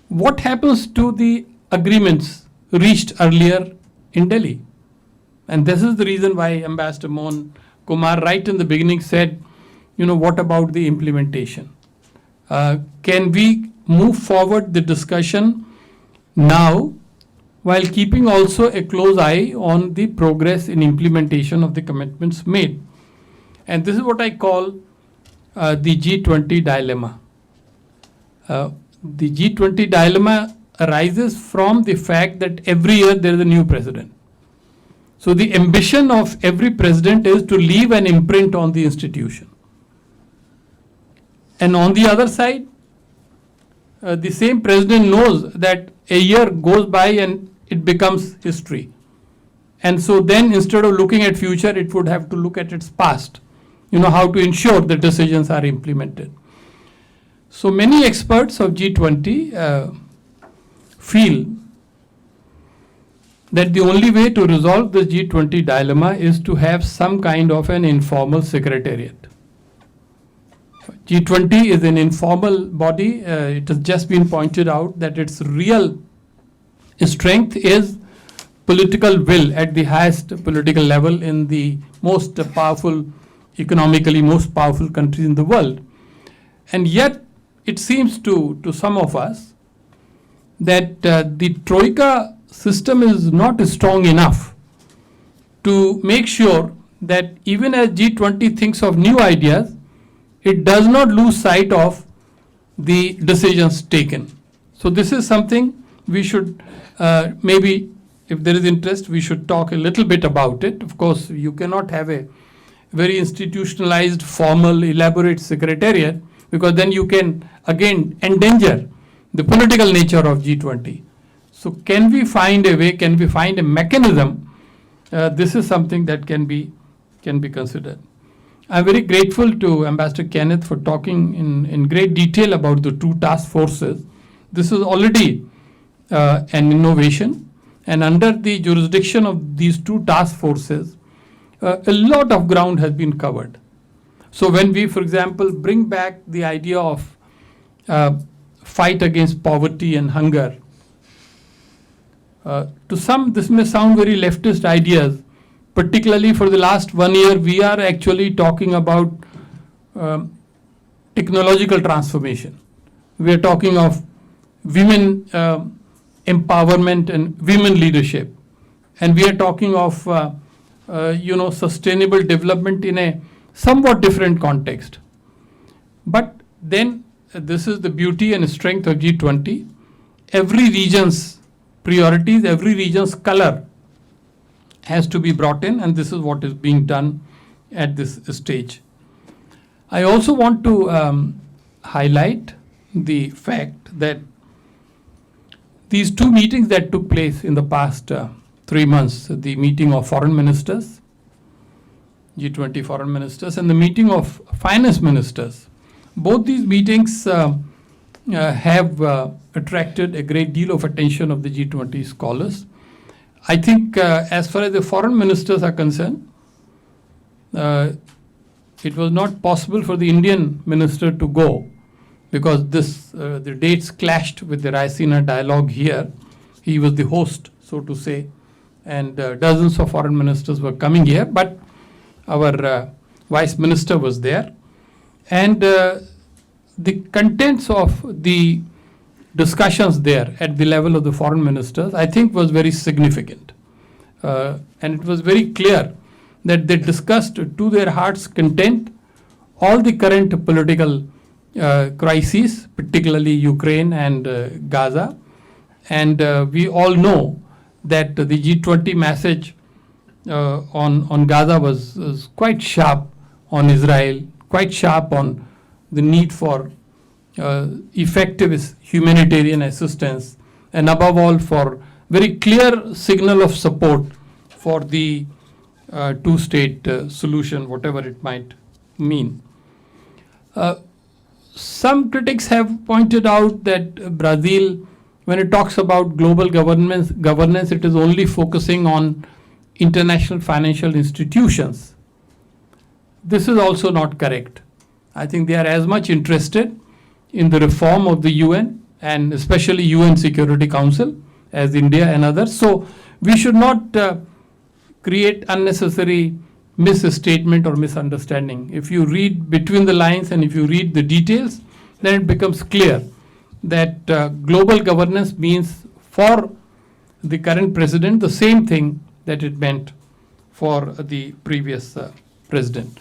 what happens to the agreements reached earlier in Delhi? And this is the reason why Ambassador Mohan Kumar right in the beginning said, what about the implementation? Can we move forward the discussion now while keeping also a close eye on the progress in implementation of the commitments made? And this is what I call the G20 dilemma. The G20 dilemma arises from the fact that every year there is a new president. So the ambition of every president is to leave an imprint on the institution. And on the other side, the same president knows that a year goes by and it becomes history. And so then instead of looking at future, it would have to look at its past, how to ensure the decisions are implemented. So many experts of G20 feel that the only way to resolve the G20 dilemma is to have some kind of an informal secretariat. G20 is an informal body. It has just been pointed out that its real strength is political will at the highest political level in the most powerful, economically most powerful countries in the world. And yet, it seems to some of us that the Troika system is not strong enough to make sure that even as G20 thinks of new ideas, it does not lose sight of the decisions taken. So this is something we should maybe, if there is interest, we should talk a little bit about it. Of course, you cannot have a very institutionalized, formal, elaborate secretariat, because then you can again endanger the political nature of G20. So can we find a way, can we find a mechanism? This is something that can be considered. I'm very grateful to Ambassador Kenneth for talking in great detail about the two task forces. This is already an innovation, and under the jurisdiction of these two task forces, a lot of ground has been covered. So when we, for example, bring back the idea of fight against poverty and hunger, to some this may sound very leftist ideas. Particularly for the last 1 year, we are actually talking about technological transformation. We are talking of women empowerment and women leadership. And we are talking of sustainable development in a somewhat different context. But then this is the beauty and strength of G20. Every region's priorities, every region's color has to be brought in, and this is what is being done at this stage. I also want to highlight the fact that these two meetings that took place in the past 3 months, the meeting of foreign ministers, G20 foreign ministers, and the meeting of finance ministers, both these meetings have attracted a great deal of attention of the G20 scholars. I think as far as the foreign ministers are concerned, it was not possible for the Indian minister to go because the dates clashed with the Raisina dialogue here. He was the host, so to say, and dozens of foreign ministers were coming here, but our vice minister was there. And the contents of the discussions there at the level of the foreign ministers, I think, was very significant. And it was very clear that they discussed to their heart's content all the current political crises, particularly Ukraine and Gaza. And we all know that the G20 message on Gaza was quite sharp on Israel, quite sharp on the need for effective humanitarian assistance, and above all for very clear signal of support for the two-state solution, whatever it might mean. Some critics have pointed out that Brazil, when it talks about global governance, it is only focusing on international financial institutions. This is also not correct. I think they are as much interested in the reform of the UN and especially UN Security Council as India and others. So we should not create unnecessary misstatement or misunderstanding. If you read between the lines and if you read the details, then it becomes clear that global governance means for the current president the same thing that it meant for the previous president.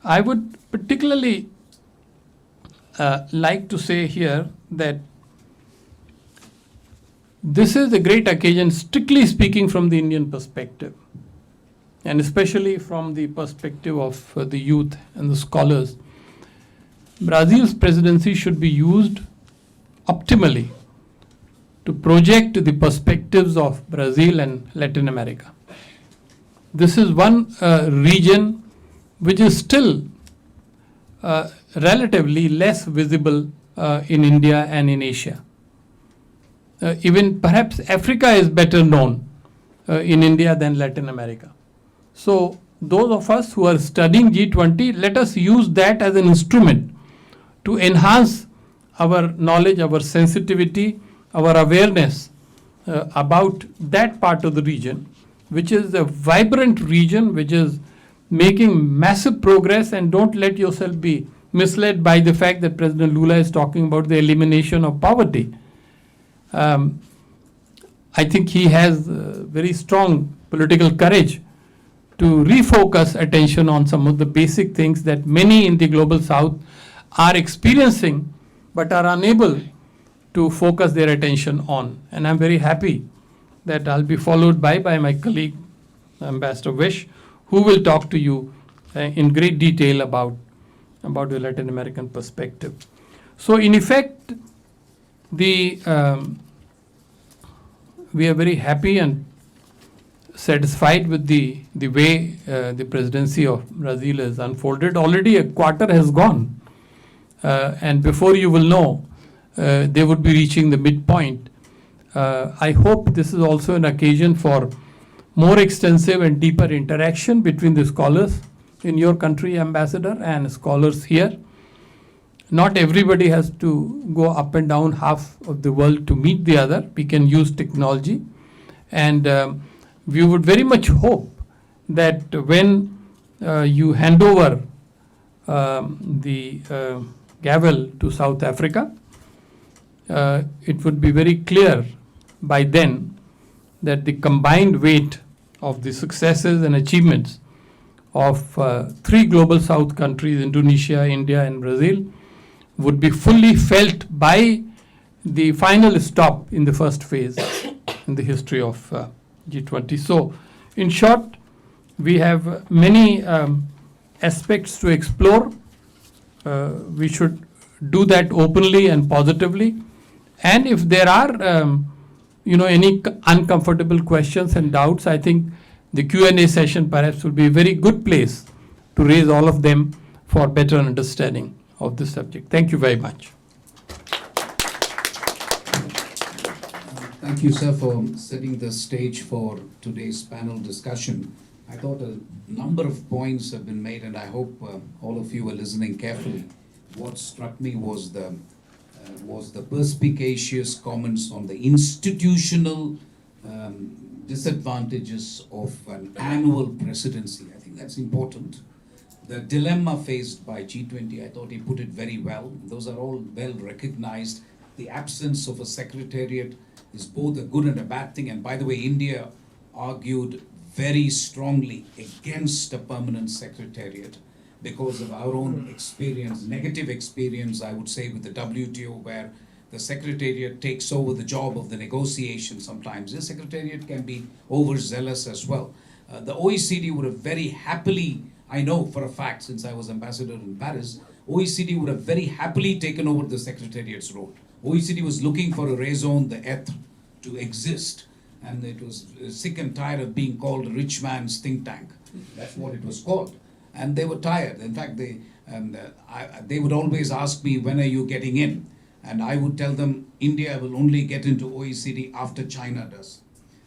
I would particularly like to say here that this is a great occasion, strictly speaking, from the Indian perspective, and especially from the perspective of the youth and the scholars. Brazil's presidency should be used optimally to project the perspectives of Brazil and Latin America. This is one region which is still relatively less visible in India and in Asia. Even perhaps Africa is better known in India than Latin America. So those of us who are studying G20, let us use that as an instrument to enhance our knowledge, our sensitivity, our awareness about that part of the region, which is a vibrant region, which is making massive progress. And don't let yourself be misled by the fact that President Lula is talking about the elimination of poverty. I think he has very strong political courage to refocus attention on some of the basic things that many in the global south are experiencing but are unable to focus their attention on. And I'm very happy that I'll be followed by my colleague, Ambassador Vish, who will talk to you in great detail about the Latin American perspective. So in effect, we are very happy and satisfied with the way the presidency of Brazil has unfolded. Already a quarter has gone, and before you will know, they would be reaching the midpoint. I hope this is also an occasion for more extensive and deeper interaction between the scholars in your country, Ambassador, and scholars here. Not everybody has to go up and down half of the world to meet the other. We can use technology, and we would very much hope that when you hand over the gavel to South Africa, it would be very clear by then that the combined weight of the successes and achievements of three global south countries, Indonesia, India, and Brazil, would be fully felt by the final stop in the first phase in the history of G20. So, in short, we have many aspects to explore. We should do that openly and positively. And if there are any uncomfortable questions and doubts, I think the Q&A session perhaps will be a very good place to raise all of them for better understanding of this subject. Thank you very much. Thank you, sir, for setting the stage for today's panel discussion. I thought a number of points have been made, and I hope all of you are listening carefully. What struck me was the perspicacious comments on the institutional disadvantages of an annual presidency. I think that's important. The dilemma faced by G20, I thought he put it very well. Those are all well recognized. The absence of a secretariat is both a good and a bad thing. And by the way, India argued very strongly against a permanent secretariat. because of our own experience, negative experience, I would say, with the WTO, where the Secretariat takes over the job of the negotiation sometimes. The Secretariat can be overzealous as well. The OECD would have very happily, I know for a fact, since I was ambassador in Paris, OECD would have very happily taken over the Secretariat's role. OECD was looking for a raison d'etre to exist, and it was sick and tired of being called a rich man's think tank. That's what it was called. And they were tired. In fact, they would always ask me, when are you getting in? And I would tell them, India will only get into OECD after China does.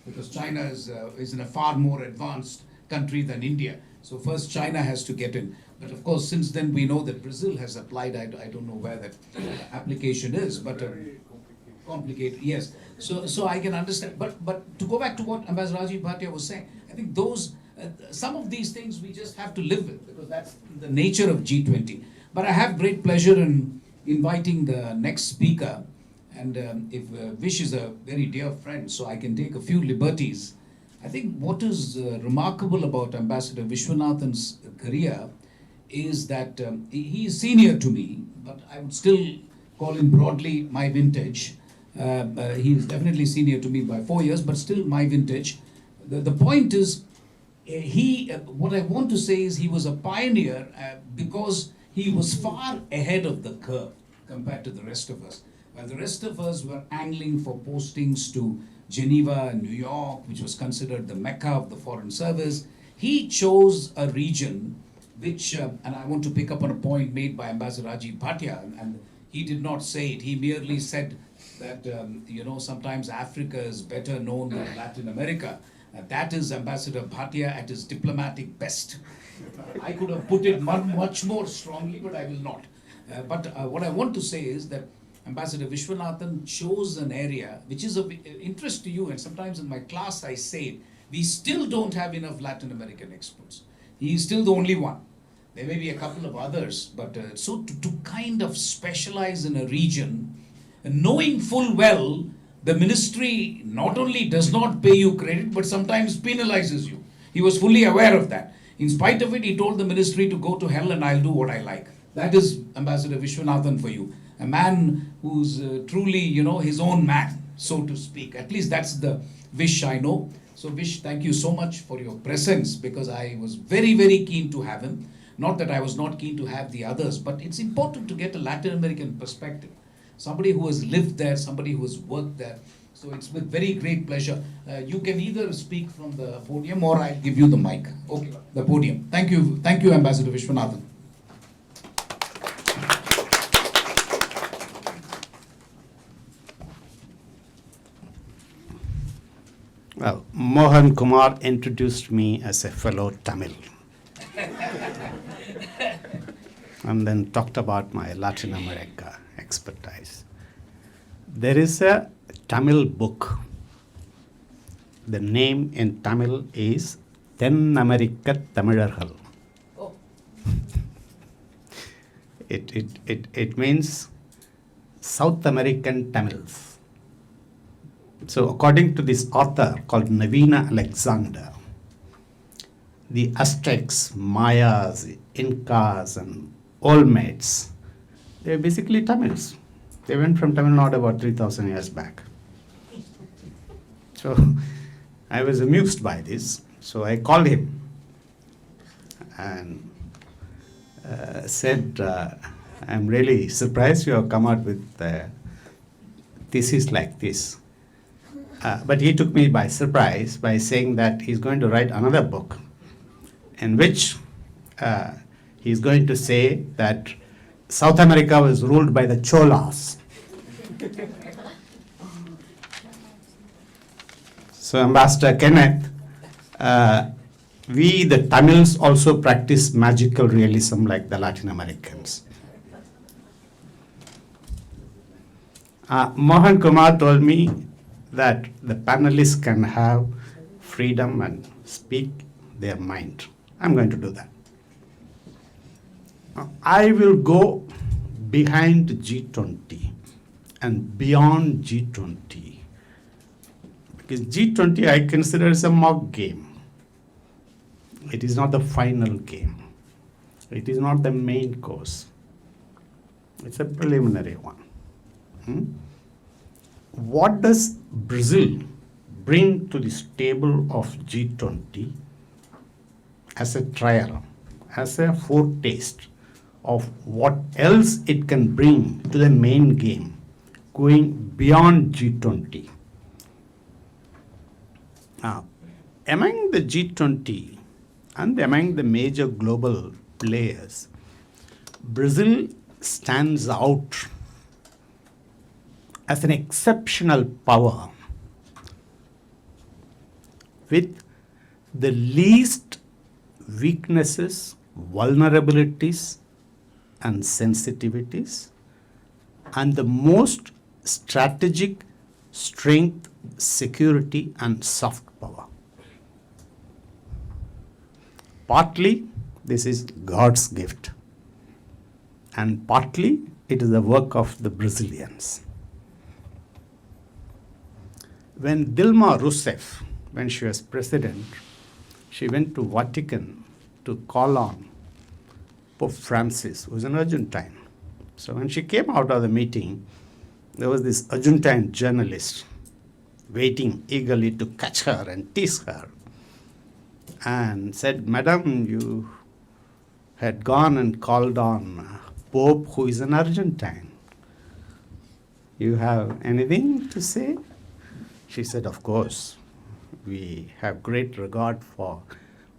Because China is in a far more advanced country than India. So first China has to get in. But of course, since then we know that Brazil has applied. I don't know where that application is, but complicated, yes. So I can understand. But to go back to what Ambassador Rajiv Bhatia was saying, I think some of these things we just have to live with, because that's the nature of G20. But I have great pleasure in inviting the next speaker, and if Vish is a very dear friend, so I can take a few liberties. I think what is remarkable about Ambassador Vishwanathan's career is that he is senior to me, but I would still call him broadly my vintage. He is definitely senior to me by 4 years, but still my vintage. The point is, what I want to say is he was a pioneer because he was far ahead of the curve compared to the rest of us. While the rest of us were angling for postings to Geneva and New York, which was considered the Mecca of the Foreign Service, he chose a region which, and I want to pick up on a point made by Ambassador Rajiv Bhatia, and he did not say it, he merely said that, sometimes Africa is better known than Latin America. That is Ambassador Bhatia at his diplomatic best. I could have put it much more strongly, but I will not. But what I want to say is that Ambassador Vishwanathan chose an area which is of interest to you, and sometimes in my class I say it, we still don't have enough Latin American experts. He is still the only one. There may be a couple of others, but so to kind of specialize in a region, knowing full well the ministry not only does not pay you credit, but sometimes penalizes you. He was fully aware of that. In spite of it, he told the ministry to go to hell and I'll do what I like. That is Ambassador Vishwanathan for you. A man who's truly, his own man, so to speak. At least that's the Vish I know. So Vish, thank you so much for your presence, because I was very, very keen to have him. Not that I was not keen to have the others, but it's important to get a Latin American perspective. Somebody who has lived there, somebody who has worked there. So it's with very great pleasure. You can either speak from the podium or I'll give you the mic. Okay, the podium. Thank you, Ambassador Vishwanathan. Well, Mohan Kumar introduced me as a fellow Tamil. And then talked about my Latin America expertise. There is a Tamil book. The name in Tamil is Ten America Tamilargal. Oh. It means South American Tamils. So according to this author called Navina Alexander, the Aztecs, Mayas, Incas and Olmecs, they were basically Tamils. They went from Tamil Nadu about 3,000 years back. So I was amused by this. So I called him and said, I'm really surprised you have come out with a thesis like this. But he took me by surprise by saying that he's going to write another book in which he's going to say that South America was ruled by the Cholas. So Ambassador Kenneth, we the Tamils also practice magical realism like the Latin Americans. Mohan Kumar told me that the panelists can have freedom and speak their mind. I'm going to do that. I will go behind G20 and beyond G20, because G20 I consider as a mock game. It is not the final game. It is not the main course. It's a preliminary one. What does Brazil bring to this table of G20 as a trial, as a foretaste of what else it can bring to the main game, going beyond G20? Now, among the G20 and among the major global players, Brazil stands out as an exceptional power with the least weaknesses, vulnerabilities, and sensitivities, and the most strategic strength, security, and soft power. Partly, this is God's gift, and partly, it is the work of the Brazilians. When Dilma Rousseff, when she was president, she went to Vatican to call on Pope Francis, who was an Argentine. So when she came out of the meeting, there was this Argentine journalist waiting eagerly to catch her and tease her, and said, "Madam, you had gone and called on Pope, who is an Argentine. You have anything to say?" She said, "Of course, we have great regard for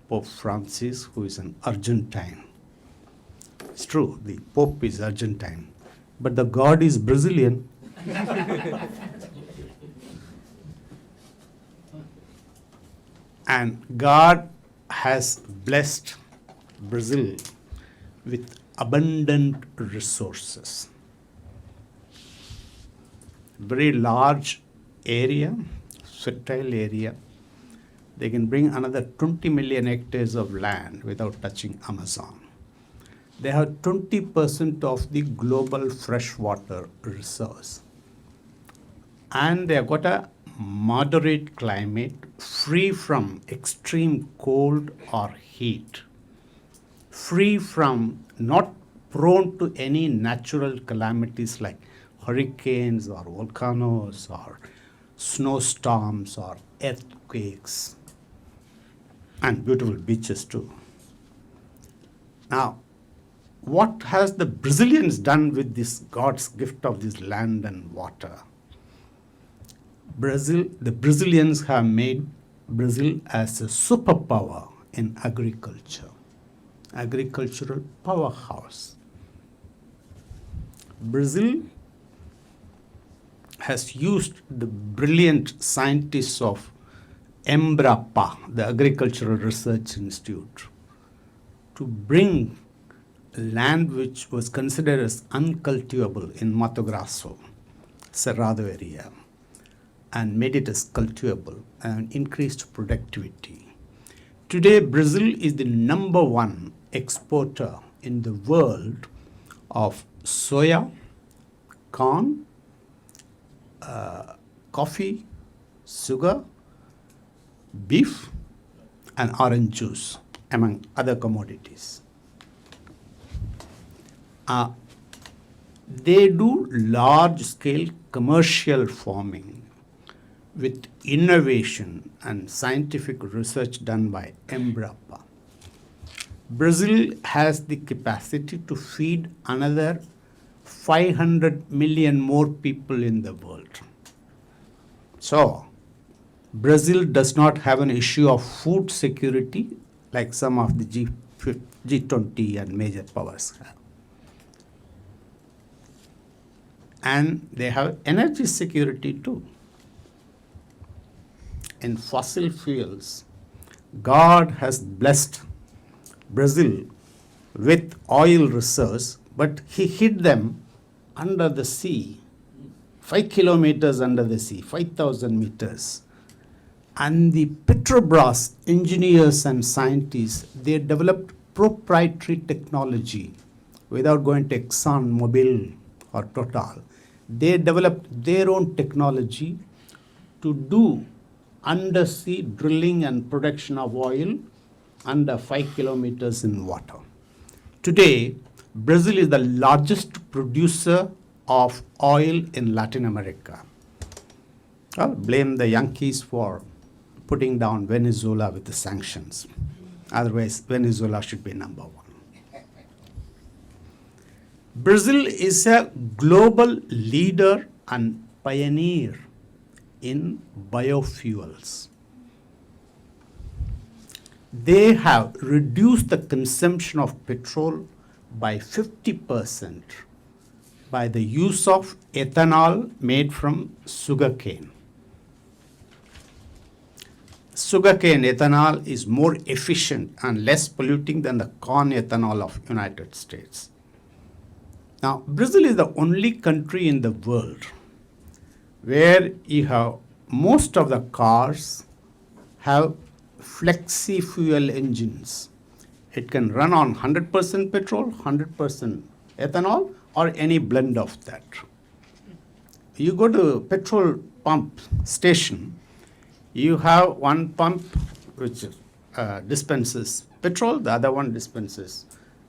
Pope Francis, who is an Argentine." It's true, the Pope is Argentine, but the God is Brazilian. And God has blessed Brazil with abundant resources. Very large area, fertile area. They can bring another 20 million hectares of land without touching Amazon. They have 20% of the global freshwater resource. And they have got a moderate climate, free from extreme cold or heat, free from, not prone to any natural calamities like hurricanes or volcanoes or snowstorms or earthquakes, and beautiful beaches too. Now, what has the Brazilians done with this God's gift of this land and water? The Brazilians have made Brazil as a superpower in agriculture, agricultural powerhouse. Brazil has used the brilliant scientists of Embrapa, the Agricultural Research Institute, to bring land which was considered as uncultivable in Mato Grosso, Cerrado area, and made it as cultivable and increased productivity. Today, Brazil is the #1 exporter in the world of soya, corn, coffee, sugar, beef, and orange juice, among other commodities. They do large-scale commercial farming with innovation and scientific research done by Embrapa. Brazil has the capacity to feed another 500 million more people in the world. So, Brazil does not have an issue of food security like some of the G20 and major powers have. And they have energy security too. In fossil fuels, God has blessed Brazil with oil reserves, but he hid them under the sea, 5 kilometers under the sea, 5,000 meters. And the Petrobras engineers and scientists, they developed proprietary technology without going to Exxon Mobil or Total. They developed their own technology to do undersea drilling and production of oil under 5 kilometers in water. Today, Brazil is the largest producer of oil in Latin America. I'll blame the Yankees for putting down Venezuela with the sanctions. Otherwise, Venezuela should be number one. Brazil is a global leader and pioneer in biofuels. They have reduced the consumption of petrol by 50% by the use of ethanol made from sugarcane. Sugarcane ethanol is more efficient and less polluting than the corn ethanol of United States. Now, Brazil is the only country in the world where you have most of the cars have flexi fuel engines. It can run on 100% petrol, 100% ethanol, or any blend of that. You go to petrol pump station, you have one pump which dispenses petrol, the other one dispenses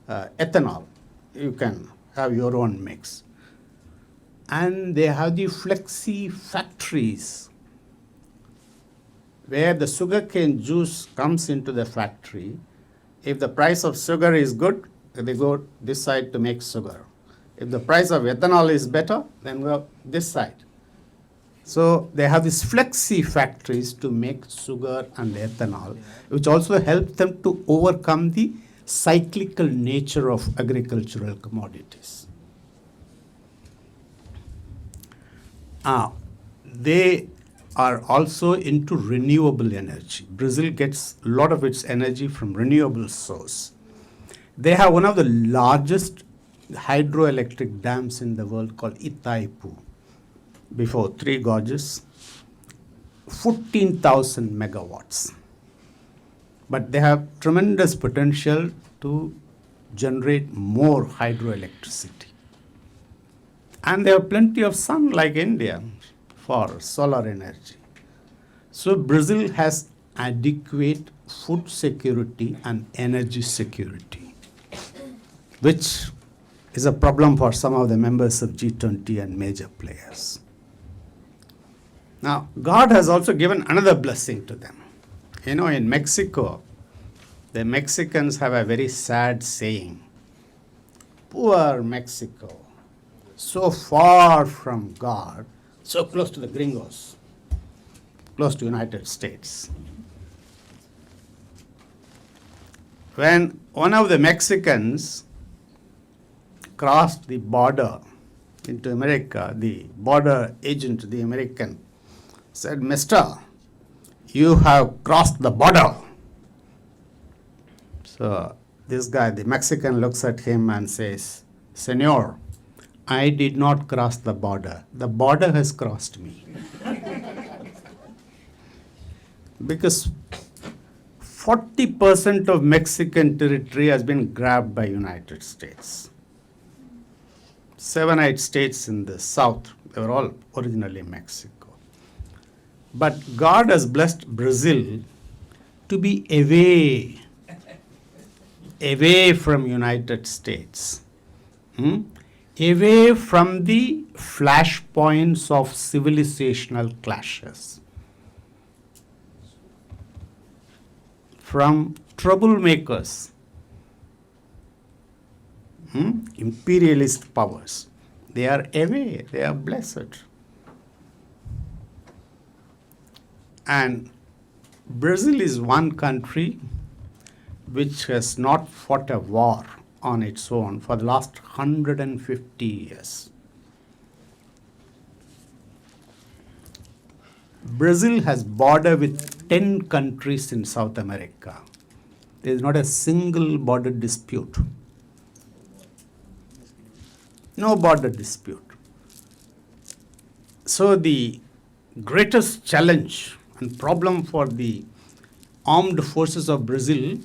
ethanol. You can have your own mix. And they have the flexi factories where the sugarcane juice comes into the factory. If the price of sugar is good, they go this side to make sugar. If the price of ethanol is better, then go this side. So they have these flexi factories to make sugar and ethanol, which also help them to overcome the cyclical nature of agricultural commodities. They are also into renewable energy. Brazil gets a lot of its energy from renewable source. They have one of the largest hydroelectric dams in the world called Itaipu. Before Three Gorges, 14,000 megawatts. But they have tremendous potential to generate more hydroelectricity. And they have plenty of sun like India for solar energy. So Brazil has adequate food security and energy security, which is a problem for some of the members of G20 and major players. Now, God has also given another blessing to them. You know, in Mexico, the Mexicans have a very sad saying. Poor Mexico, so far from God, so close to the gringos, close to United States. When one of the Mexicans crossed the border into America, the border agent, the American, said, "Mister, you have crossed the border." So this guy, the Mexican, looks at him and says, "Senor, I did not cross the border. The border has crossed me." Because 40% of Mexican territory has been grabbed by United States. 7, 8 states in the south, they were all originally Mexico. But God has blessed Brazil to be away from United States, away from the flashpoints of civilizational clashes, from troublemakers, imperialist powers. They are away, they are blessed. And Brazil is one country which has not fought a war on its own for the last 150 years. Brazil has border with 10 countries in South America. There is not a single border dispute. No border dispute. So the greatest challenge and problem for the armed forces of Brazil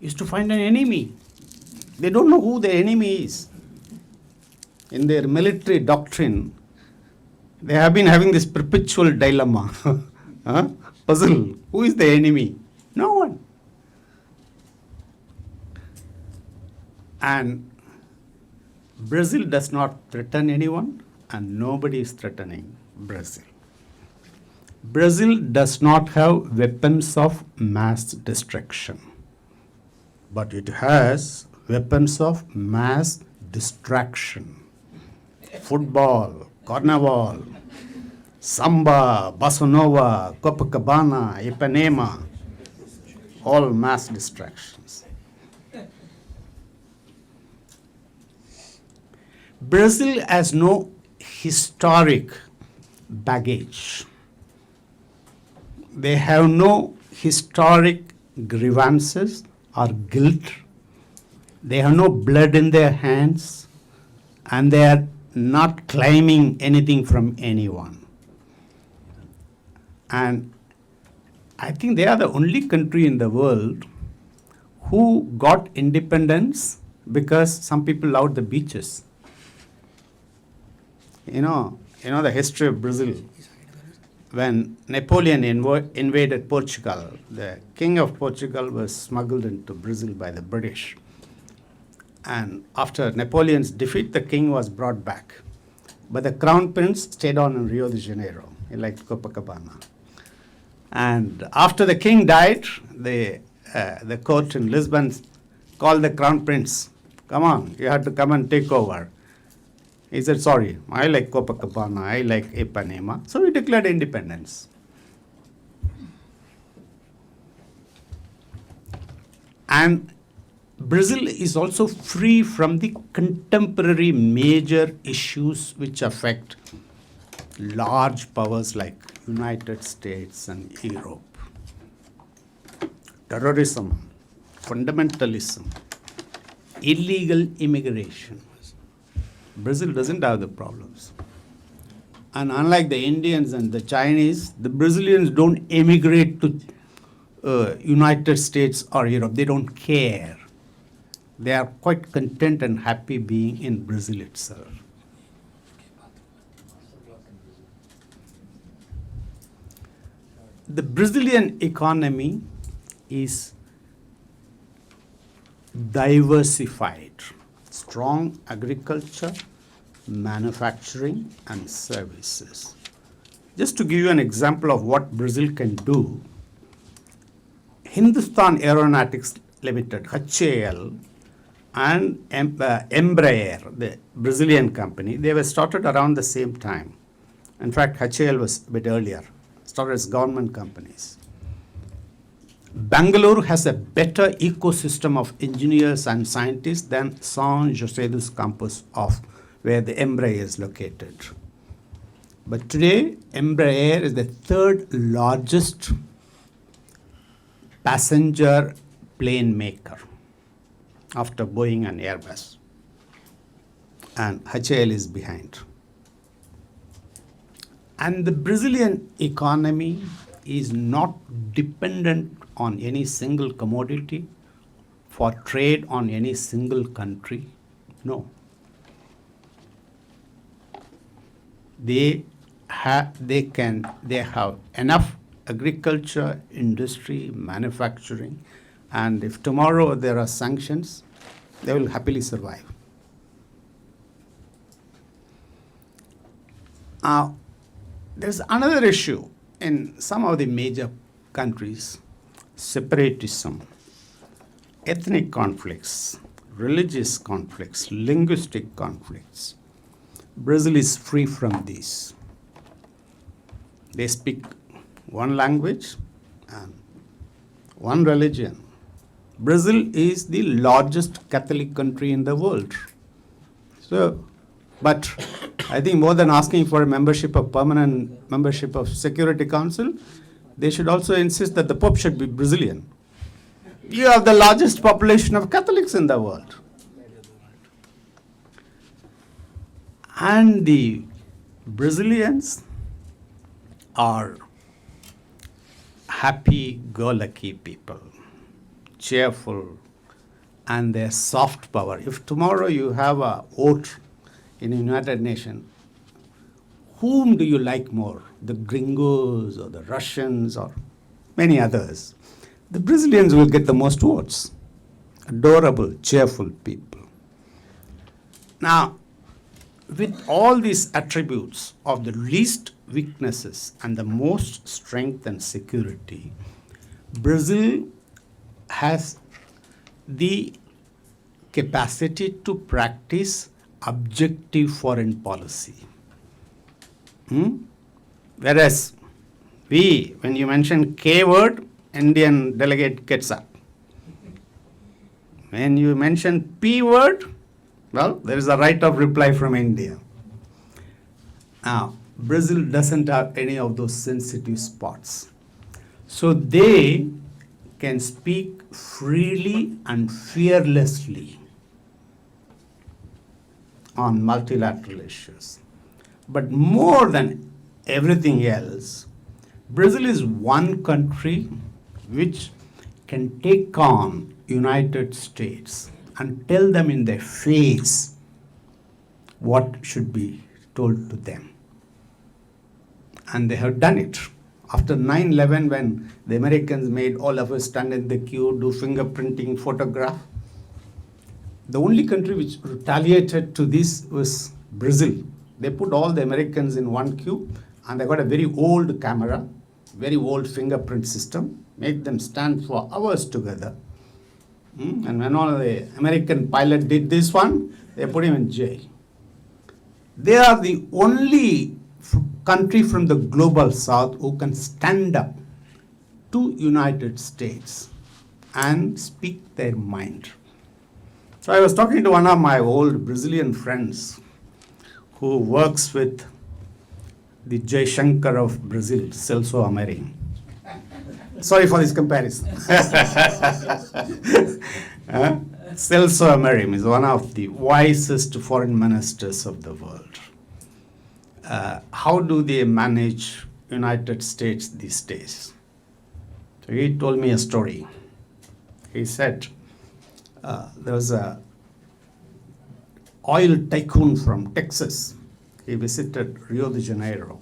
is to find an enemy. They don't know who the enemy is. In their military doctrine, they have been having this perpetual dilemma, puzzle. Who is the enemy? No one. And Brazil does not threaten anyone, and nobody is threatening Brazil. Brazil does not have weapons of mass destruction, but it has weapons of mass distraction. Football, carnival, samba, bossa nova, Copacabana, Ipanema, all mass distractions. Brazil has no historic baggage. They have no historic grievances or guilt. They have no blood in their hands, and they are not claiming anything from anyone. And I think they are the only country in the world who got independence because some people loved the beaches. You know the history of Brazil. When Napoleon invaded Portugal, the king of Portugal was smuggled into Brazil by the British. And after Napoleon's defeat, the king was brought back. But the crown prince stayed on in Rio de Janeiro. He liked Copacabana. And after the king died, the court in Lisbon called the crown prince. Come on, you have to come and take over. He said, sorry, I like Copacabana, I like Ipanema. So he declared independence. And Brazil is also free from the contemporary major issues which affect large powers like United States and Europe. Terrorism, fundamentalism, illegal immigration. Brazil doesn't have the problems. And unlike the Indians and the Chinese, the Brazilians don't emigrate to United States or Europe. They don't care. They are quite content and happy being in Brazil itself. The Brazilian economy is diversified. Strong agriculture, manufacturing, and services. Just to give you an example of what Brazil can do, Hindustan Aeronautics Limited, HAL, and Embraer, the Brazilian company, they were started around the same time. In fact, HAL was a bit earlier, started as government companies. Bangalore has a better ecosystem of engineers and scientists than San Jose dos Campos, of where the Embraer is located. But today, Embraer is the third largest passenger plane maker after Boeing and Airbus. And HAL is behind. And the Brazilian economy is not dependent on any single commodity for trade on any single country. No. They have enough agriculture, industry, manufacturing, and if tomorrow there are sanctions, they will happily survive. There's another issue in some of the major countries: separatism, ethnic conflicts, religious conflicts, linguistic conflicts. Brazil is free from these. They speak one language and one religion. Brazil is the largest Catholic country in the world. But I think more than asking for a permanent membership of Security Council, they should also insist that the Pope should be Brazilian. You have the largest population of Catholics in the world. And the Brazilians are happy-go-lucky people, cheerful, and they're soft power. If tomorrow you have a vote in the United Nations, whom do you like more? The gringos or the Russians or many others? The Brazilians will get the most votes. Adorable, cheerful people. Now, with all these attributes of the least weaknesses and the most strength and security, Brazil has the capacity to practice objective foreign policy. Whereas when you mention K word, Indian delegate gets up. When you mention P word, well, there is a right of reply from India. Now, Brazil doesn't have any of those sensitive spots. So they can speak freely and fearlessly on multilateral issues. But more than everything else, Brazil is one country which can take on United States and tell them in their face what should be told to them. And they have done it. After 9/11, when the Americans made all of us stand in the queue, do fingerprinting, photograph, the only country which retaliated to this was Brazil. They put all the Americans in one queue and they got a very old camera, very old fingerprint system, made them stand for hours together. And when all the American pilot did this one, they put him in jail. They are the only country from the global south who can stand up to United States and speak their mind. So I was talking to one of my old Brazilian friends who works with the Jay Shankar of Brazil, Celso Amorim. Sorry for this comparison. Celso Amorim is one of the wisest foreign ministers of the world. How do they manage United States these days? So he told me a story. He said there was a oil tycoon from Texas. He visited Rio de Janeiro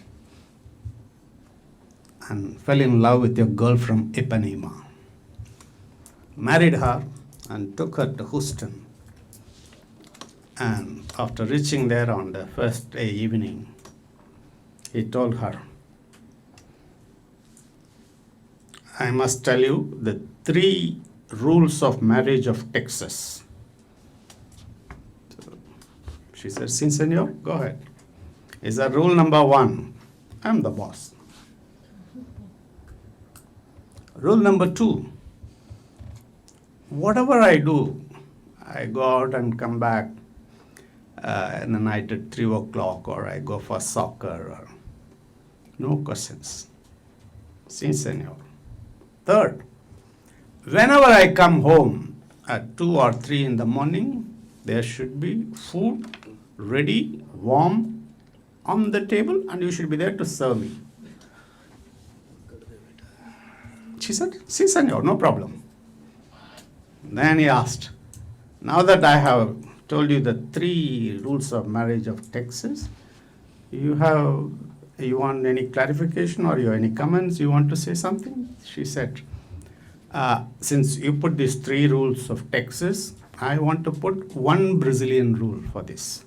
and fell in love with a girl from Ipanema. Married her and took her to Houston. And after reaching there on the first day evening, he told her, I must tell you the 3 rules of marriage of Texas. She said, Si, senor, go ahead. He said, rule number 1, I'm the boss. Rule number 2, whatever I do, I go out and come back in the night at 3 o'clock, or I go for soccer, or no questions. Si, senor. Third, whenever I come home at 2 or 3 in the morning, there should be food ready, warm, on the table, and you should be there to serve me. She said, Si, senor, no problem. Then he asked, now that I have told you the 3 rules of marriage of Texas, you want any clarification or you have any comments, you want to say something? She said, since you put these 3 rules of Texas, I want to put 1 Brazilian rule for this.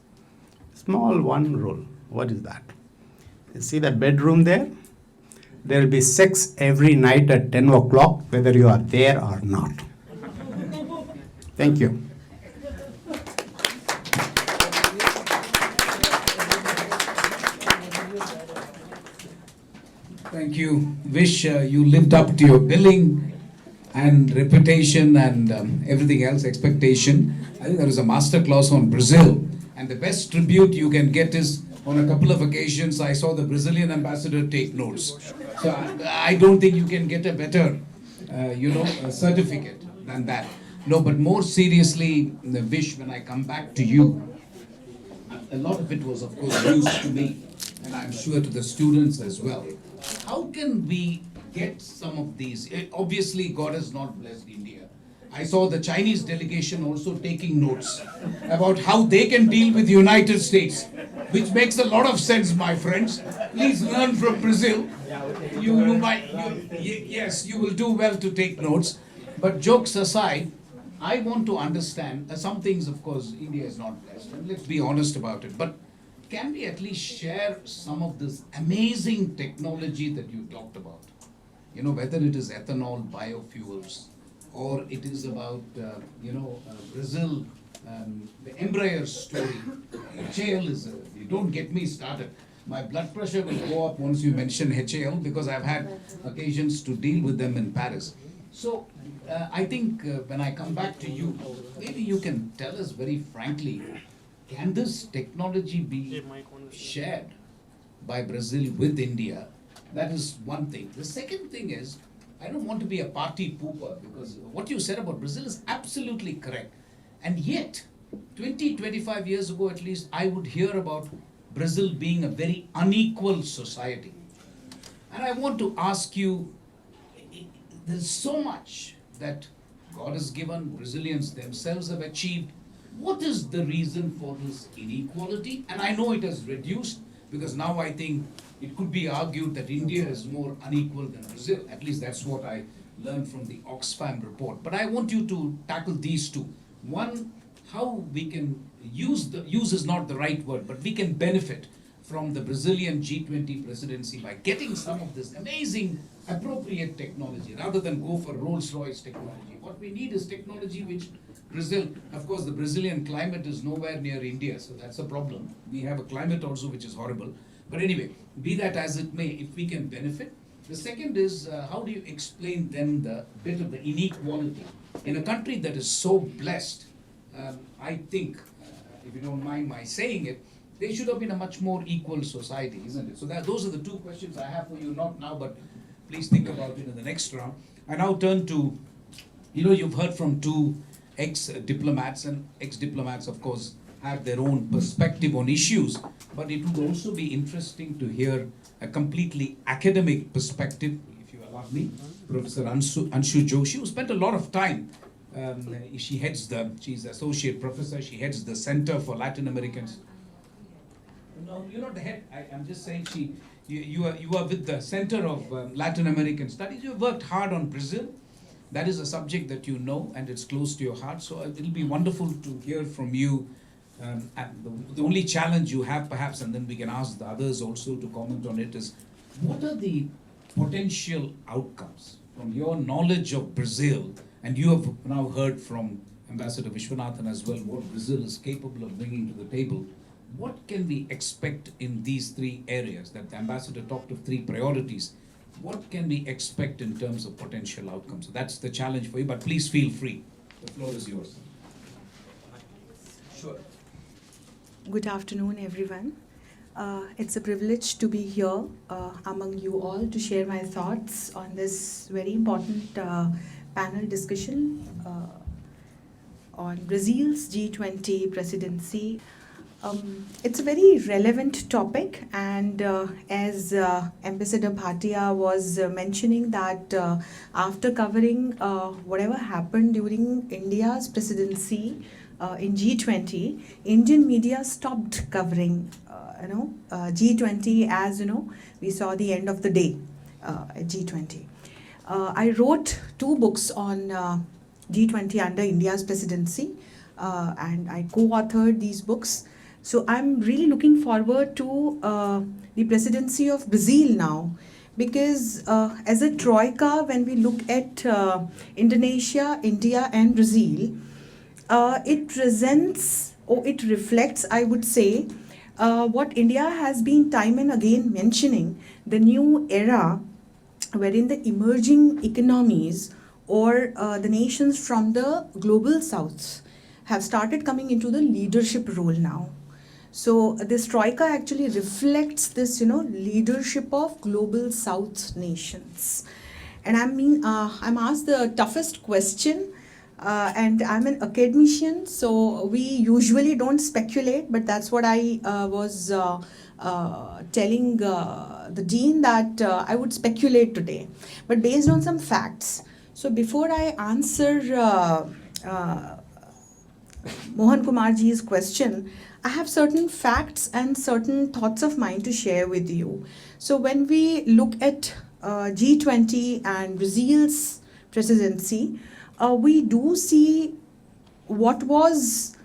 Small 1 rule. What is that? You see that bedroom there? There will be sex every night at 10 o'clock, whether you are there or not. Thank you. Thank you. Wish you lived up to your billing and reputation and everything else, expectation. I think there is a master class on Brazil, and the best tribute you can get is on a couple of occasions I saw the Brazilian ambassador take notes. So I don't think you can get a better, certificate than that. No, but more seriously, the wish when I come back to you, a lot of it was of course news to me, and I'm sure to the students as well. How can we get some of these? Obviously, God has not blessed India. I saw the Chinese delegation also taking notes about how they can deal with the United States, which makes a lot of sense, my friends. Please learn from Brazil. Yes, you will do well to take notes. But jokes aside, I want to understand, some things, of course, India is not blessed, and let's be honest about it, but can we at least share some of this amazing technology that you talked about? You know, whether it is ethanol, biofuels, or it is about, Brazil, the Embraer story. HAL is, you don't get me started. My blood pressure will go up once you mention HAL because I've had occasions to deal with them in Paris. So I think when I come back to you, maybe you can tell us very frankly, can this technology be shared by Brazil with India? That is one thing. The second thing is, I don't want to be a party pooper because what you said about Brazil is absolutely correct. And yet, 25 years ago at least, I would hear about Brazil being a very unequal society. And I want to ask you, there's so much that God has given, Brazilians themselves have achieved. What is the reason for this inequality? And I know it has reduced because now I think it could be argued that India is more unequal than Brazil. At least that's what I learned from the Oxfam report. But I want you to tackle these two. One, how we can use is not the right word, but we can benefit from the Brazilian G20 presidency by getting some of this amazing appropriate technology rather than go for Rolls-Royce technology. What we need is technology which Brazil, of course the Brazilian climate is nowhere near India, so that's a problem. We have a climate also which is horrible. But anyway, be that as it may, if we can benefit. The second is, how do you explain then the bit of the inequality? In a country that is so blessed, I think, if you don't mind my saying it, they should have been a much more equal society, isn't it? So those are the two questions I have for you, not now, but please think about it in the next round. I now turn to, you've heard from two ex-diplomats, and ex-diplomats, of course, have their own perspective on issues, but it would also be interesting to hear a completely academic perspective, if you allow me. Professor Anshu Joshi, who spent a lot of time, she's associate professor, she heads the Center for Latin Americans. No, you're not the head. I'm just saying you are with the Center of Latin American Studies. You have worked hard on Brazil. That is a subject that you know and it's close to your heart. So it'll be wonderful to hear from you. And the only challenge you have perhaps, and then we can ask the others also to comment on it, is what are the potential outcomes from your knowledge of Brazil? And you have now heard from Ambassador Vishwanathan as well what Brazil is capable of bringing to the table. What can we expect in these three areas that the ambassador talked of, three priorities? What can we expect in terms of potential outcomes? So that's the challenge for you, but please feel free. The floor is yours. Sure. Good afternoon, everyone. It's a privilege to be here among you all to share my thoughts on this very important panel discussion on Brazil's G20 presidency. It's a very relevant topic, and as Ambassador Bhatia was mentioning that after covering whatever happened during India's presidency in G20, Indian media stopped covering G20 as we saw the end of the day at G20. I wrote 2 books on G20 under India's presidency, and I co-authored these books. So I'm really looking forward to the presidency of Brazil now, because as a troika, when we look at Indonesia, India and Brazil, it presents or it reflects, I would say, what India has been time and again mentioning, the new era wherein the emerging economies or the nations from the global south have started coming into the leadership role now. So this troika actually reflects this, leadership of global south nations. And I'm asked the toughest question, and I'm an academician, so we usually don't speculate, but that's what I was telling the dean that I would speculate today, but based on some facts. So before I answer Mohan Kumarji's question, I have certain facts and certain thoughts of mine to share with you. So when we look at G20 and Brazil's presidency, we do see what was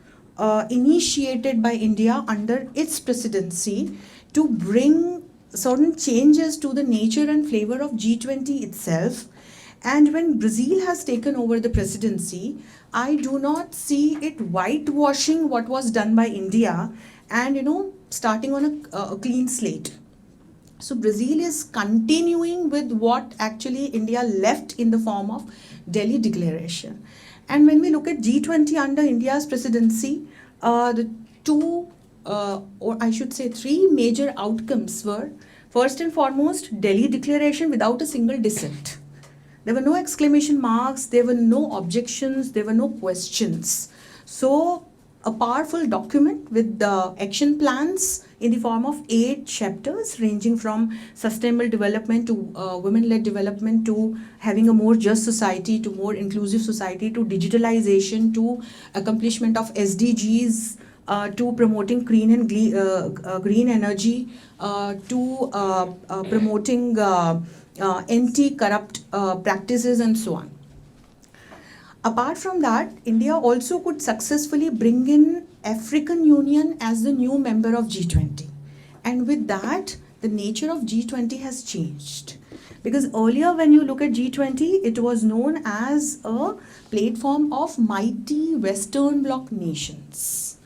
initiated by India under its presidency to bring certain changes to the nature and flavor of G20 itself. And when Brazil has taken over the presidency, I do not see it whitewashing what was done by India and, starting on a clean slate. So Brazil is continuing with what actually India left in the form of Delhi Declaration. And when we look at G20 under India's presidency, the two, or I should say three major outcomes were, first and foremost, Delhi Declaration without a single dissent. There were no exclamation marks, there were no objections, there were no questions. So a powerful document with the action plans in the form of 8 chapters ranging from sustainable development to women-led development to having a more just society to more inclusive society to digitalization to accomplishment of SDGs to promoting clean and green energy to promoting anti-corrupt practices and so on. Apart from that, India also could successfully bring in African Union as the new member of G20. And with that, the nature of G20 has changed. Because earlier when you look at G20, it was known as a platform of mighty Western Bloc nations.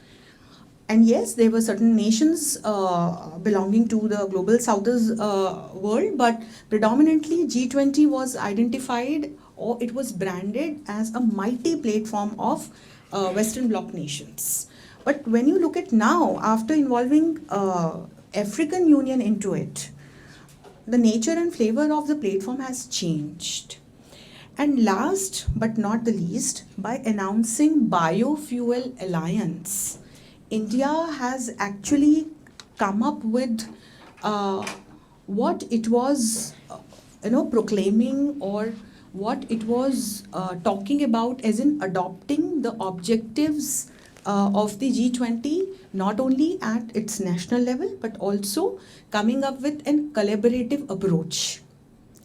And yes, there were certain nations belonging to the global South's world, but predominantly G20 was identified or it was branded as a mighty platform of Western Bloc nations. But when you look at now, after involving African Union into it, the nature and flavor of the platform has changed. And last but not the least, by announcing Biofuel Alliance, India has actually come up with what it was proclaiming or what it was talking about as in adopting the objectives of the G20 not only at its national level but also coming up with a collaborative approach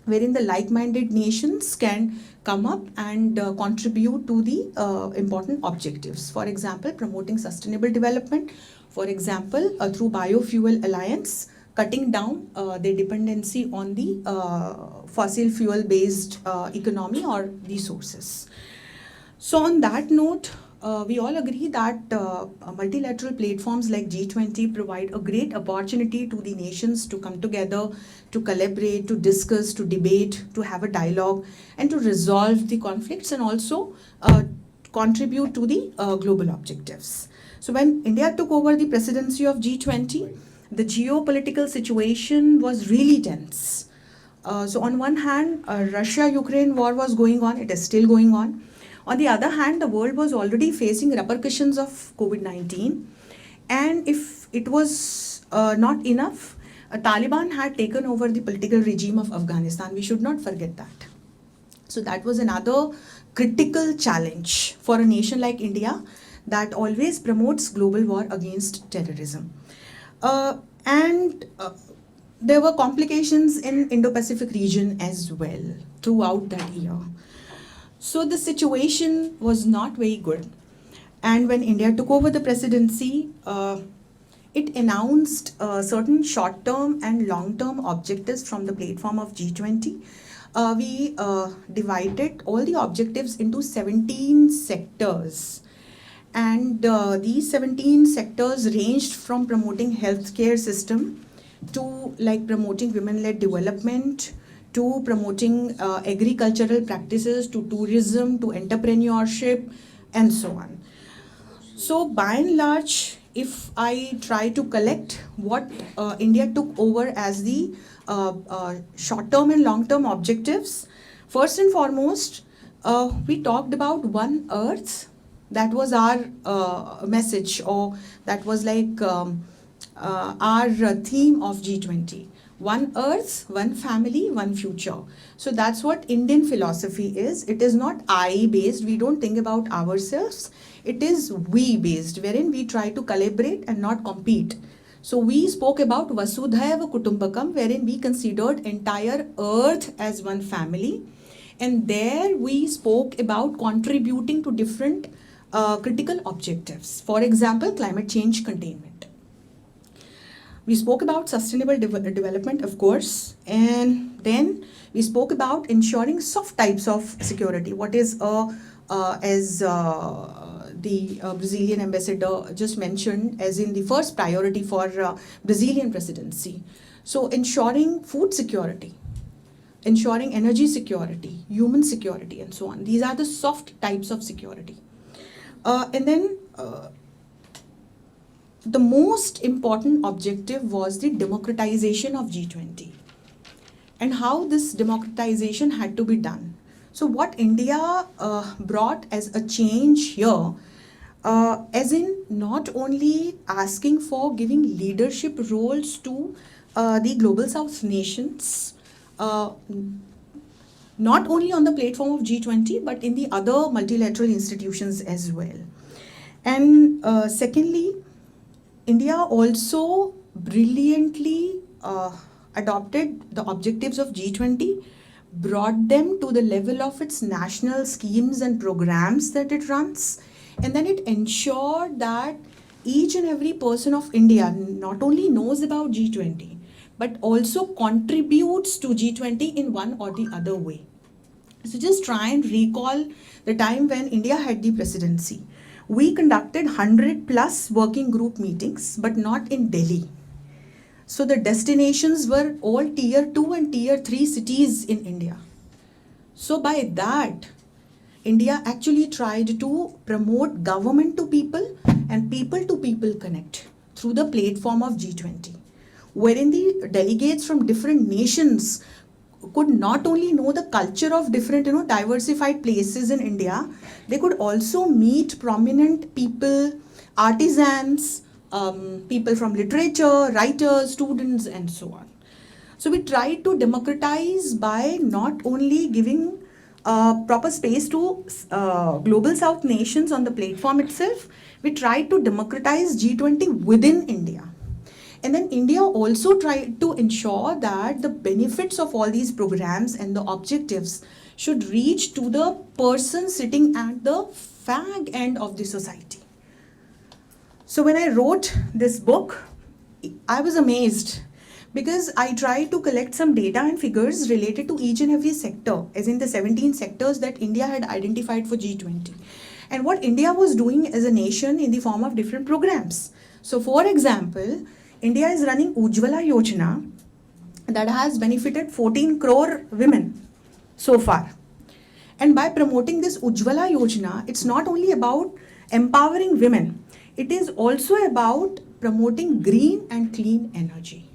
wherein the like-minded nations can come up and contribute to the important objectives. For example, promoting sustainable development. For example, through Biofuel Alliance, cutting down their dependency on the fossil fuel-based economy or resources. So on that note, we all agree that multilateral platforms like G20 provide a great opportunity to the nations to come together, to collaborate, to discuss, to debate, to have a dialogue, and to resolve the conflicts and also contribute to the global objectives. So when India took over the presidency of G20, the geopolitical situation was really tense. So on one hand, Russia-Ukraine war was going on, it is still going on. On the other hand, the world was already facing repercussions of COVID-19. And if it was not enough, Taliban had taken over the political regime of Afghanistan. We should not forget that. So that was another critical challenge for a nation like India that always promotes global war against terrorism. And there were complications in Indo-Pacific region as well throughout that year. So the situation was not very good. And when India took over the presidency, it announced certain short-term and long-term objectives from the platform of G20. We divided all the objectives into 17 sectors. And these 17 sectors ranged from promoting healthcare system to like promoting women-led development, to promoting agricultural practices, to tourism, to entrepreneurship, and so on. So by and large, if I try to collect what India took over as the short-term and long-term objectives, first and foremost, we talked about One Earth. That was our message, or that was like our theme of G20. One Earth, one family, one future. So that's what Indian philosophy is. It is not I-based. We don't think about ourselves. It is we-based, wherein we try to collaborate and not compete. So we spoke about Vasudhaiva Kutumbakam, wherein we considered entire Earth as one family. And there we spoke about contributing to different critical objectives. For example, climate change containment. We spoke about sustainable development, of course, and then we spoke about ensuring soft types of security. What is as the Brazilian ambassador just mentioned, as in the first priority for Brazilian presidency. So ensuring food security, ensuring energy security, human security, and so on. These are the soft types of security. And then the most important objective was the democratization of G20 and how this democratization had to be done. So what India brought as a change here, as in not only asking for giving leadership roles to the Global South nations, not only on the platform of G20 but in the other multilateral institutions as well. And secondly, India also brilliantly adopted the objectives of G20, brought them to the level of its national schemes and programs that it runs, and then it ensured that each and every person of India not only knows about G20 but also contributes to G20 in one or the other way. So just try and recall the time when India had the presidency. We conducted 100 plus working group meetings, but not in Delhi. So the destinations were all tier 2 and tier 3 cities in India. So by that, India actually tried to promote government to people and people to people connect through the platform of G20, wherein the delegates from different nations could not only know the culture of different, diversified places in India, they could also meet prominent people, artisans, people from literature, writers, students, and so on. So we tried to democratize by not only giving proper space to Global South nations on the platform itself, we tried to democratize G20 within India. And then India also tried to ensure that the benefits of all these programs and the objectives should reach to the person sitting at the fag end of the society. So when I wrote this book, I was amazed because I tried to collect some data and figures related to each and every sector, as in the 17 sectors that India had identified for G20. And what India was doing as a nation in the form of different programs. So for example, India is running Ujjwala Yojana that has benefited 14 crore women so far. And by promoting this Ujjwala Yojana, it's not only about empowering women, it is also about promoting green and clean energy.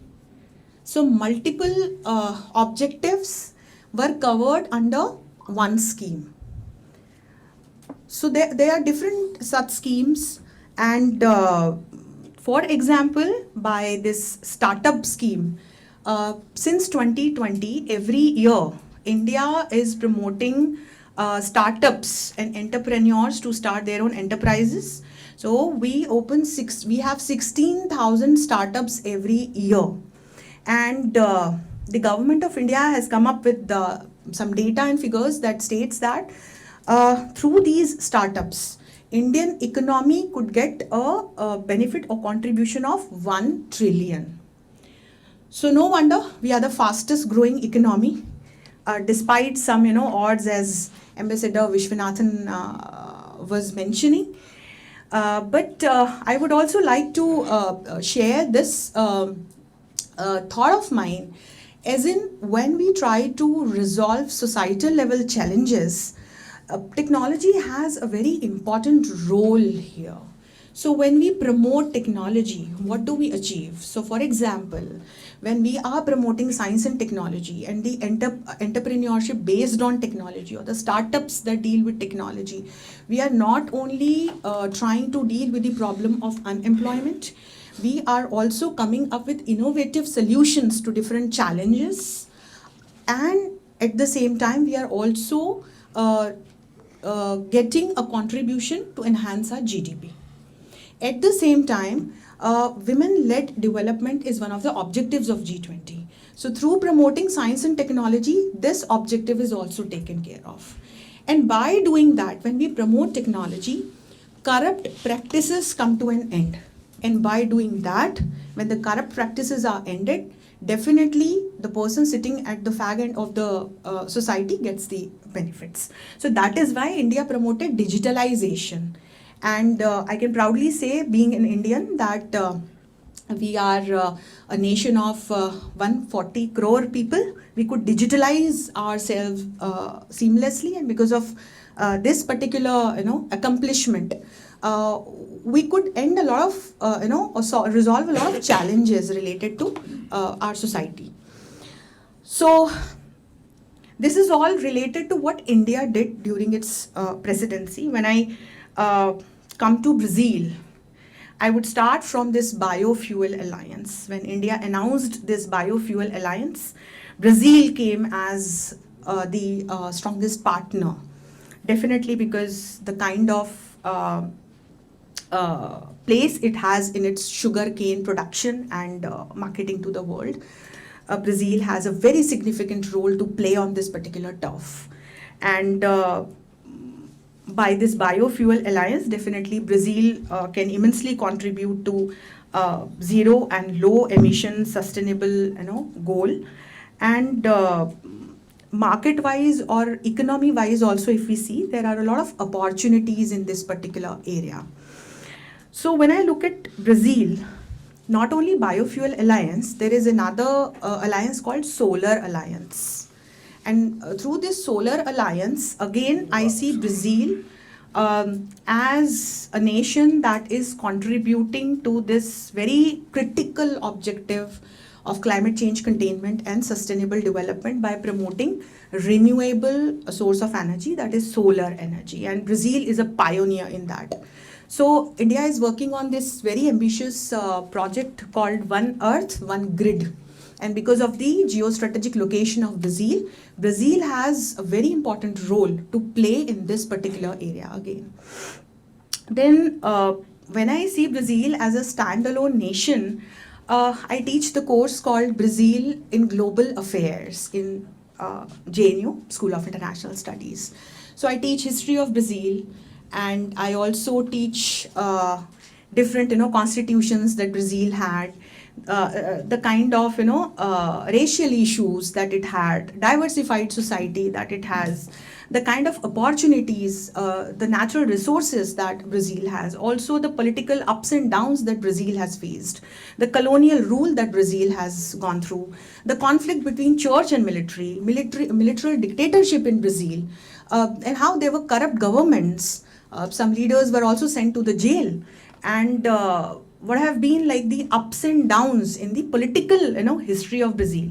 So multiple objectives were covered under one scheme. So there are different such schemes, and for example, by this startup scheme, since 2020, every year, India is promoting startups and entrepreneurs to start their own enterprises. So we have 16,000 startups every year. And the government of India has come up with some data and figures that states that through these startups, Indian economy could get a benefit or contribution of 1 trillion. So no wonder we are the fastest growing economy, despite some odds, as Ambassador Vishwanathan was mentioning. But I would also like to share this thought of mine, as in when we try to resolve societal level challenges, technology has a very important role here. So when we promote technology, what do we achieve? So for example, when we are promoting science and technology and the entrepreneurship based on technology, or the startups that deal with technology, we are not only trying to deal with the problem of unemployment, we are also coming up with innovative solutions to different challenges, and at the same time we are also getting a contribution to enhance our GDP. At the same time, women-led development is one of the objectives of G20. So through promoting science and technology, this objective is also taken care of. And by doing that, when we promote technology, corrupt practices come to an end. And by doing that, when the corrupt practices are ended, definitely the person sitting at the fag end of the society gets the benefits. So that is why India promoted digitalization. And I can proudly say, being an Indian, that we are a nation of 140 crore people. We could digitalize ourselves seamlessly, and because of this particular accomplishment, we could end a lot of resolve a lot of challenges related to our society. So this is all related to what India did during its presidency. When I come to Brazil, I would start from this biofuel alliance. When India announced this biofuel alliance, Brazil came as the strongest partner. Definitely because the kind of place it has in its sugarcane production and marketing to the world. Brazil has a very significant role to play on this particular turf. And by this biofuel alliance, definitely Brazil can immensely contribute to zero and low emission sustainable goal. And market-wise or economy-wise also, if we see, there are a lot of opportunities in this particular area. So when I look at Brazil, not only biofuel alliance, there is another alliance called solar alliance. And through this solar alliance, again, I see Brazil as a nation that is contributing to this very critical objective of climate change containment and sustainable development by promoting renewable source of energy, that is solar energy. And Brazil is a pioneer in that. So India is working on this very ambitious project called One Earth, One Grid. And because of the geostrategic location of Brazil, Brazil has a very important role to play in this particular area again. Then when I see Brazil as a standalone nation, I teach the course called Brazil in Global Affairs in JNU, School of International Studies. So I teach history of Brazil, and I also teach different constitutions that Brazil had, the kind of racial issues that it had, diversified society that it has, the kind of opportunities, the natural resources that Brazil has, also the political ups and downs that Brazil has faced, the colonial rule that Brazil has gone through, the conflict between church and military dictatorship in Brazil, and how there were corrupt governments. Some leaders were also sent to the jail, and what have been like the ups and downs in the political history of Brazil.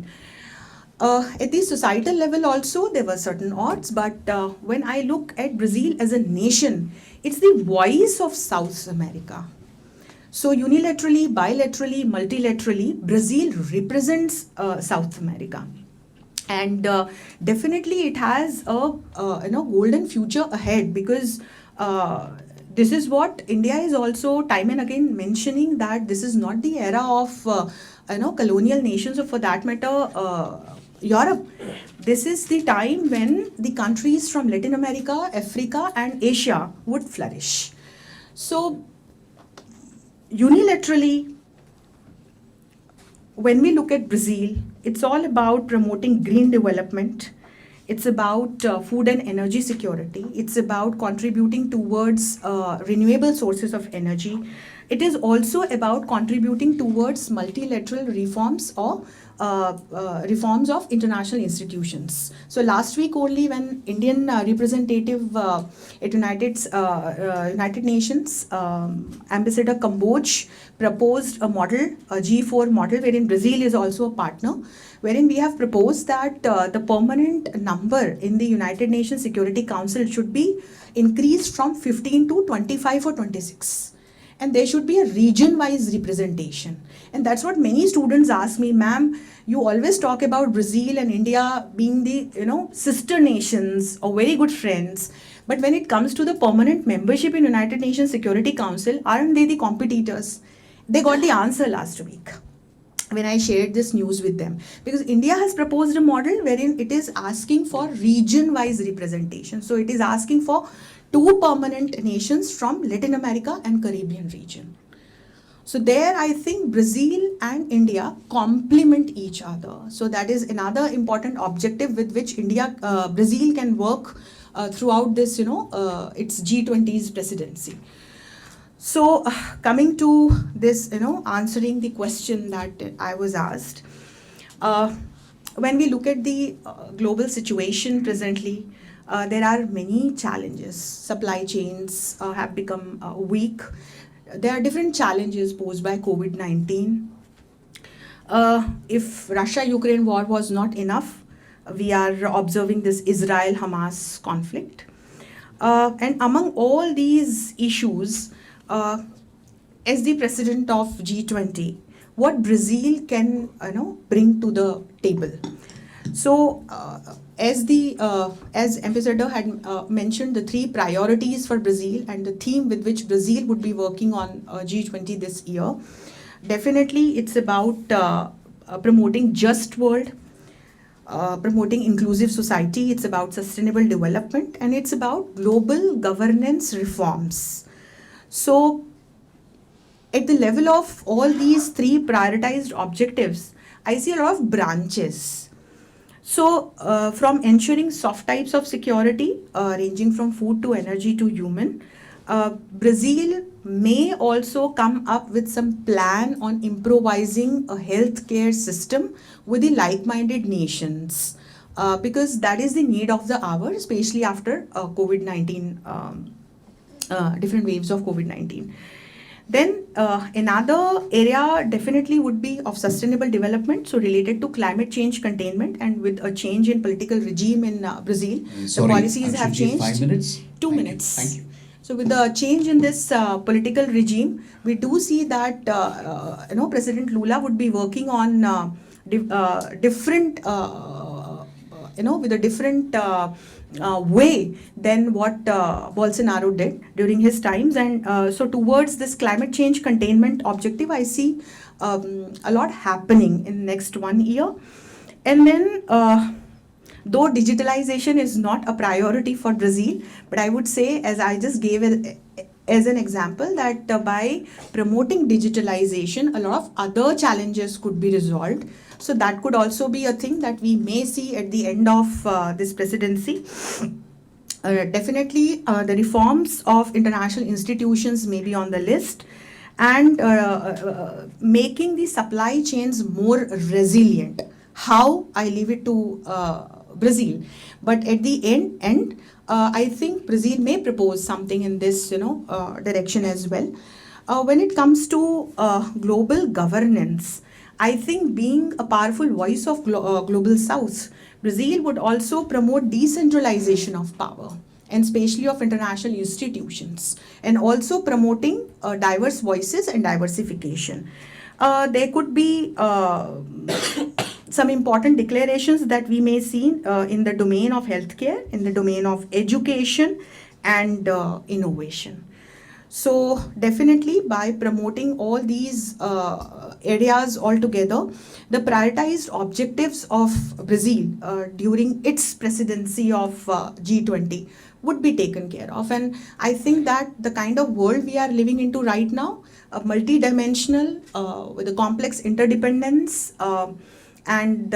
At the societal level also, there were certain odds, but when I look at Brazil as a nation, it's the voice of South America. So unilaterally, bilaterally, multilaterally, Brazil represents South America. And definitely it has a golden future ahead, because this is what India is also time and again mentioning, that this is not the era of colonial nations, or for that matter Europe. This is the time when the countries from Latin America, Africa and Asia would flourish. So unilaterally, when we look at Brazil, it's all about promoting green development. It's about food and energy security. It's about contributing towards renewable sources of energy. It is also about contributing towards multilateral reforms or reforms of international institutions. So last week only, when Indian representative at United Nations, Ambassador Kamboj proposed a model, a G4 model, wherein Brazil is also a partner, wherein we have proposed that the permanent number in the United Nations Security Council should be increased from 15 to 25 or 26. And there should be a region-wise representation. And that's what many students ask me, ma'am, you always talk about Brazil and India being the sister nations or very good friends. But when it comes to the permanent membership in United Nations Security Council, aren't they the competitors? They got the answer last week when I shared this news with them. Because India has proposed a model wherein it is asking for region-wise representation. So it is asking for two permanent nations from Latin America and Caribbean region. So there I think Brazil and India complement each other. So that is another important objective with which Brazil can work throughout this, its G20's presidency. So coming to this, answering the question that I was asked, when we look at the global situation presently, there are many challenges. Supply chains have become weak. There are different challenges posed by COVID-19. If Russia-Ukraine war was not enough, we are observing this Israel-Hamas conflict. And among all these issues, as the president of G20, what Brazil can bring to the table. So, as Ambassador had mentioned, the three priorities for Brazil and the theme with which Brazil would be working on G20 this year, definitely it's about promoting just world, promoting inclusive society, it's about sustainable development, and it's about global governance reforms. So, at the level of all these three prioritized objectives, I see a lot of branches. So, from ensuring soft types of security, ranging from food to energy to human, Brazil may also come up with some plan on improvising a healthcare system with the like-minded nations, because that is the need of the hour, especially after COVID-19, different waves of COVID-19. Then another area definitely would be of sustainable development, so related to climate change containment, and with a change in political regime in Brazil, Sorry, the policies have Anshuji, changed. 5 minutes? 2 Thank you. minutes. Thank you. So with the change in this political regime, we do see that President Lula would be working on different, with a different way than what Bolsonaro did during his times. And so towards this climate change containment objective, I see a lot happening in next 1 year. And then though digitalization is not a priority for Brazil, but I would say, as I just gave as an example, that by promoting digitalization, a lot of other challenges could be resolved. So that could also be a thing that we may see at the end of this presidency. Definitely, the reforms of international institutions may be on the list, and making the supply chains more resilient. How? I leave it to Brazil. But at the end, I think Brazil may propose something in this, direction as well. When it comes to global governance, I think being a powerful voice of global South, Brazil would also promote decentralization of power, and especially of international institutions, and also promoting diverse voices and diversification. There could be some important declarations that we may see in the domain of healthcare, in the domain of education and innovation. So definitely by promoting all these areas altogether, the prioritized objectives of Brazil during its presidency of G20 would be taken care of. And I think that the kind of world we are living into right now, multidimensional, with a complex interdependence, and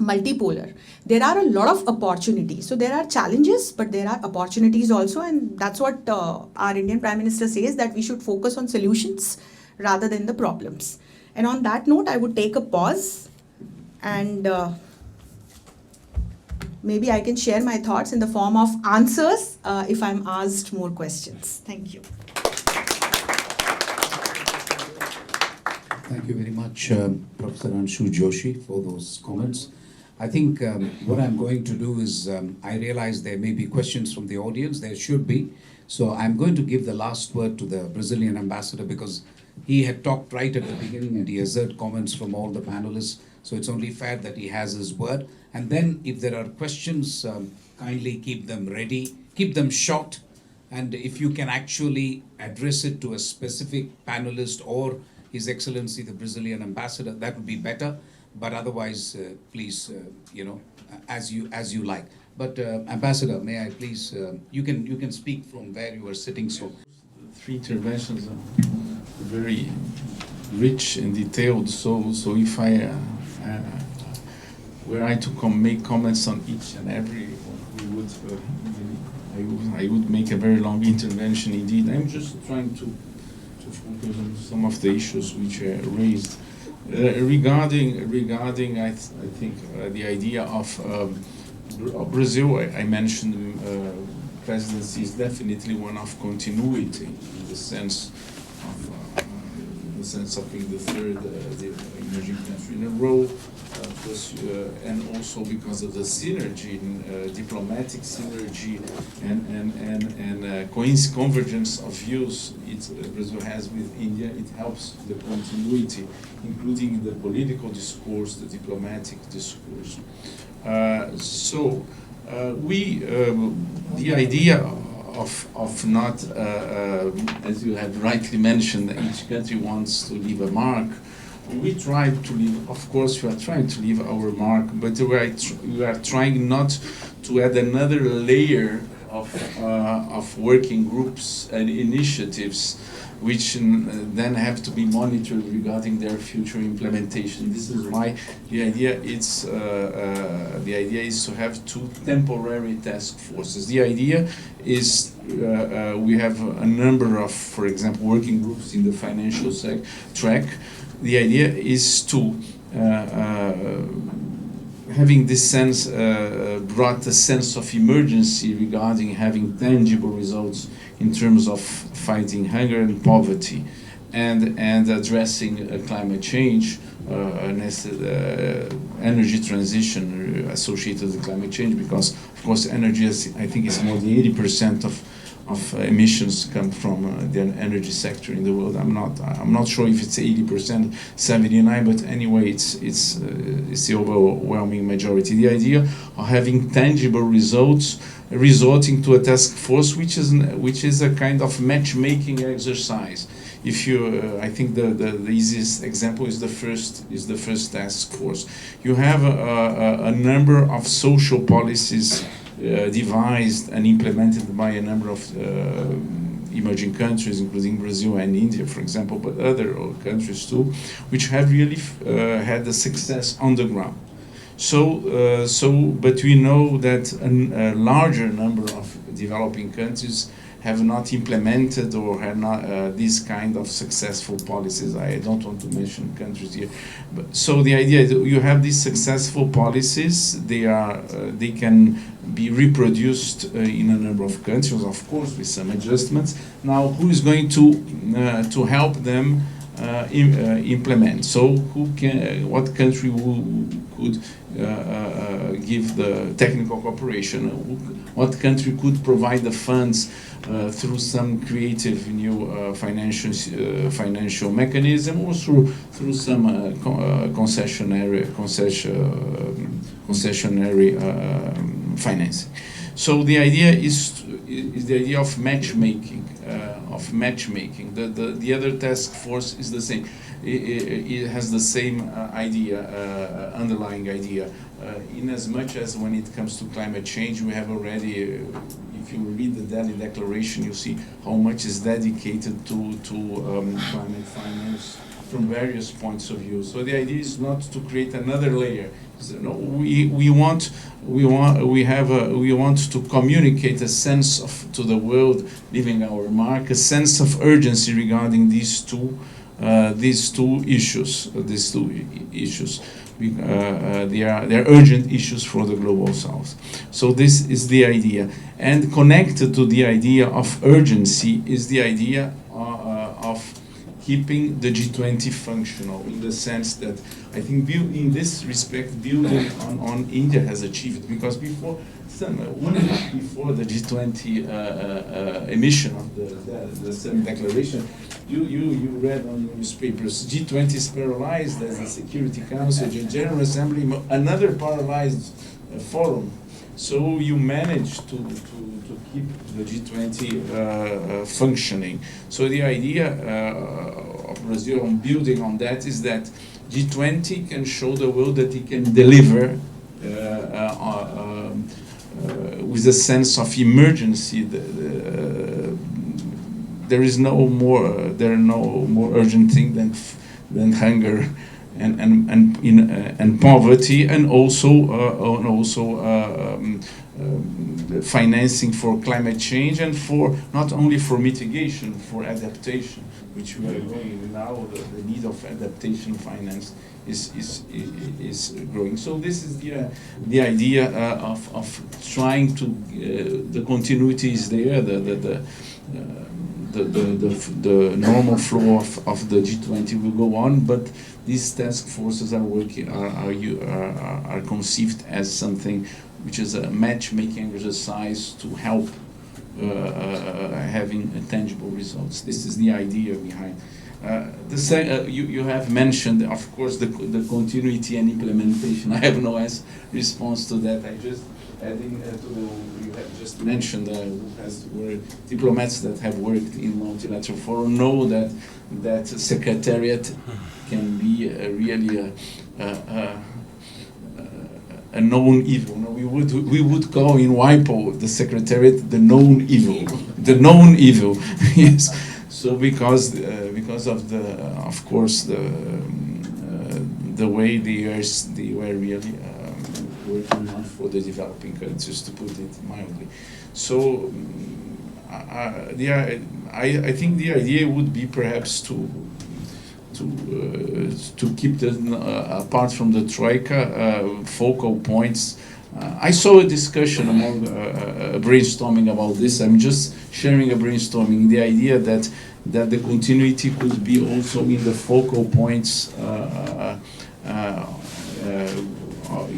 multipolar, there are a lot of opportunities. So there are challenges, but there are opportunities also, and that's what our Indian Prime Minister says, that we should focus on solutions rather than the problems. And on that note, I would take a pause, and maybe I can share my thoughts in the form of answers if I'm asked more questions. Thank you. Thank you very much, Professor Anshu Joshi, for those comments. I think what I'm going to do is, I realize there may be questions from the audience, there should be. So I'm going to give the last word to the Brazilian ambassador, because he had talked right at the beginning and he has heard comments from all the panelists. So it's only fair that he has his word. And then if there are questions, kindly keep them ready, keep them short. And if you can actually address it to a specific panelist or His Excellency the Brazilian ambassador, that would be better. But otherwise, please, as you like. But Ambassador, may I please, you can speak from where you are sitting. So, Three interventions are very rich and detailed. So if I were I to make comments on each and every one, I would make a very long intervention indeed. I'm just trying to focus on some of the issues which are raised. Regarding I think the idea of Brazil, I mentioned presidency is definitely one of continuity in the sense of being the third the emerging country in a row, and also because of the synergy, diplomatic synergy, and convergence of views Brazil has with India. It helps the continuity, including the political discourse, the diplomatic discourse. The idea of not, as you have rightly mentioned, each country wants to leave a mark. We try to leave, of course, we are trying to leave our mark, but we are trying not to add another layer of working groups and initiatives which then have to be monitored regarding their future implementation. This is why the idea is to have two temporary task forces. The idea is we have a number of, for example, working groups in the financial track. The idea is to having this sense brought a sense of emergency regarding having tangible results in terms of fighting hunger and poverty, and addressing climate change, energy transition associated with climate change, because of course energy is, I think it's more than 80% of emissions come from the energy sector in the world. I'm not sure if it's 80%, 79%, but anyway, it's the overwhelming majority. The idea of having tangible results, resorting to a task force, which is a kind of matchmaking exercise. If you, I think the easiest example is the first task force. You have a number of social policies devised and implemented by a number of emerging countries, including Brazil and India, for example, but other countries too, which have really had a success on the ground. But we know that a larger number of developing countries have not implemented or have not these kind of successful policies. I don't want to mention countries here. So the idea is you have these successful policies. They can be reproduced in a number of countries, of course, with some adjustments. Now, who is going to help them implement? So, what country could give the technical cooperation? What country could provide the funds through some creative new financial mechanism, or through some concessionary financing? So the idea is the idea of matchmaking. The other task force is the same. It has the same underlying idea. In as much as when it comes to climate change, we have already, if you read the Delhi Declaration, you see how much is dedicated to climate finance from various points of view. So the idea is not to create another layer. No, we want to communicate a sense to the world, leaving our mark, a sense of urgency regarding these two issues. They are urgent issues for the global south. So this is the idea, and connected to the idea of urgency is the idea of keeping the G20 functional, in the sense that I think in this respect building on India has achieved, because before the G20 emission of the same declaration, you read on your newspapers, G20 is paralyzed as a Security Council, the General Assembly, another paralyzed forum. So you managed to keep the G20 functioning. So the idea of Brazil on building on that is that G20 can show the world that it can deliver with a sense of emergency. There are no more urgent thing than hunger and poverty, and also financing for climate change, and for not only for mitigation, for adaptation, which we are going now. The need of adaptation finance is growing. So this is the idea of trying to the continuity is there. The normal flow of the G20 will go on, but these task forces are working are conceived as something which is a matchmaking exercise to help having tangible results. This is the idea behind. You have mentioned, of course, the continuity and implementation. I have no response to that. I just adding to you have just mentioned diplomats that have worked in multilateral forum know that secretariat can be really a known evil. No, we would call in WIPO the secretariat the known evil, the known evil. Yes. So because of of course the way they were really working on for the developing countries, to put it mildly. So I think the idea would be perhaps to keep apart from the Troika focal points. I saw a discussion among brainstorming about this. I'm just sharing a brainstorming. The idea that the continuity could be also in the focal points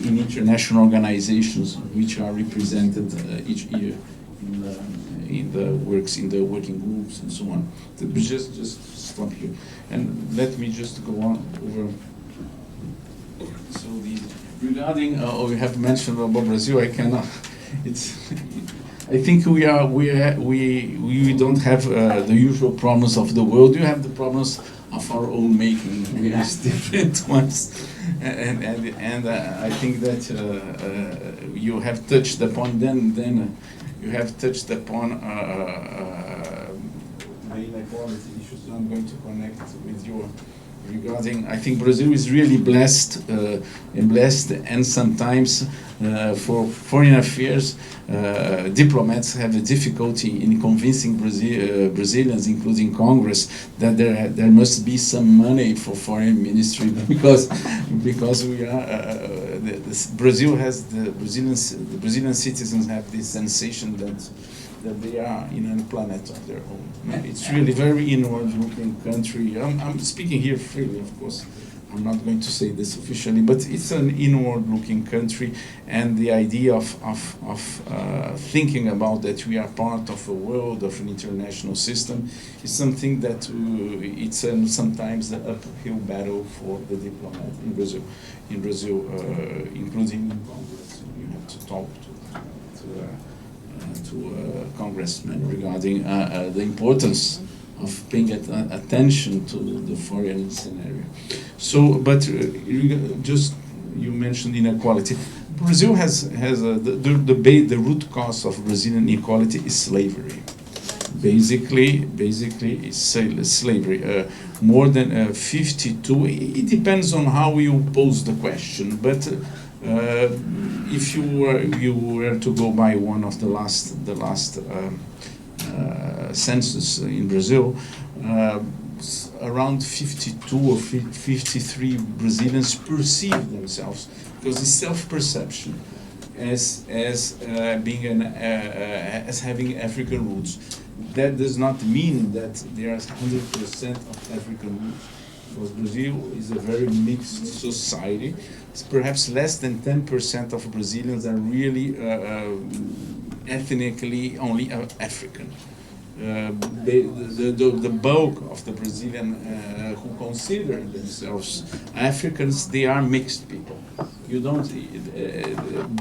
in international organizations which are represented each year in the working groups and so on. Just stop here and let me just go on over. So regarding we have mentioned about Brazil, I cannot. I think we don't have the usual problems of the world. You have the problems of our own making, various different ones, and I think that you have touched upon then you have touched upon the inequality issues. So I'm going to connect with you regarding. I think Brazil is really blessed, and sometimes for foreign affairs, diplomats have a difficulty in convincing Brazilians, including Congress, that there must be some money for foreign ministry because we are Brazil has the Brazilian citizens have this sensation that they are in a planet of their own. It's really very inward-looking country. I'm speaking here freely, of course. I'm not going to say this officially, but it's an inward-looking country, and the idea of thinking about that we are part of a world, of an international system, is something that it's sometimes an uphill battle for the diplomat in Brazil. Including in Congress, you have to talk to congressmen regarding the importance of paying attention to the foreign scenario. So, but just you mentioned inequality. Brazil has the root cause of Brazilian inequality is slavery. Basically, it's slavery. More than 52. It depends on how you pose the question, but. If you were to go by one of the last census in Brazil, around 52 or 53 Brazilians perceive themselves, because it's self-perception, as being as having African roots. That does not mean that there are 100% of African roots. Because Brazil is a very mixed society. It's perhaps less than 10% of Brazilians are really ethnically only African. The bulk of the Brazilian who consider themselves Africans, they are mixed people. You don't,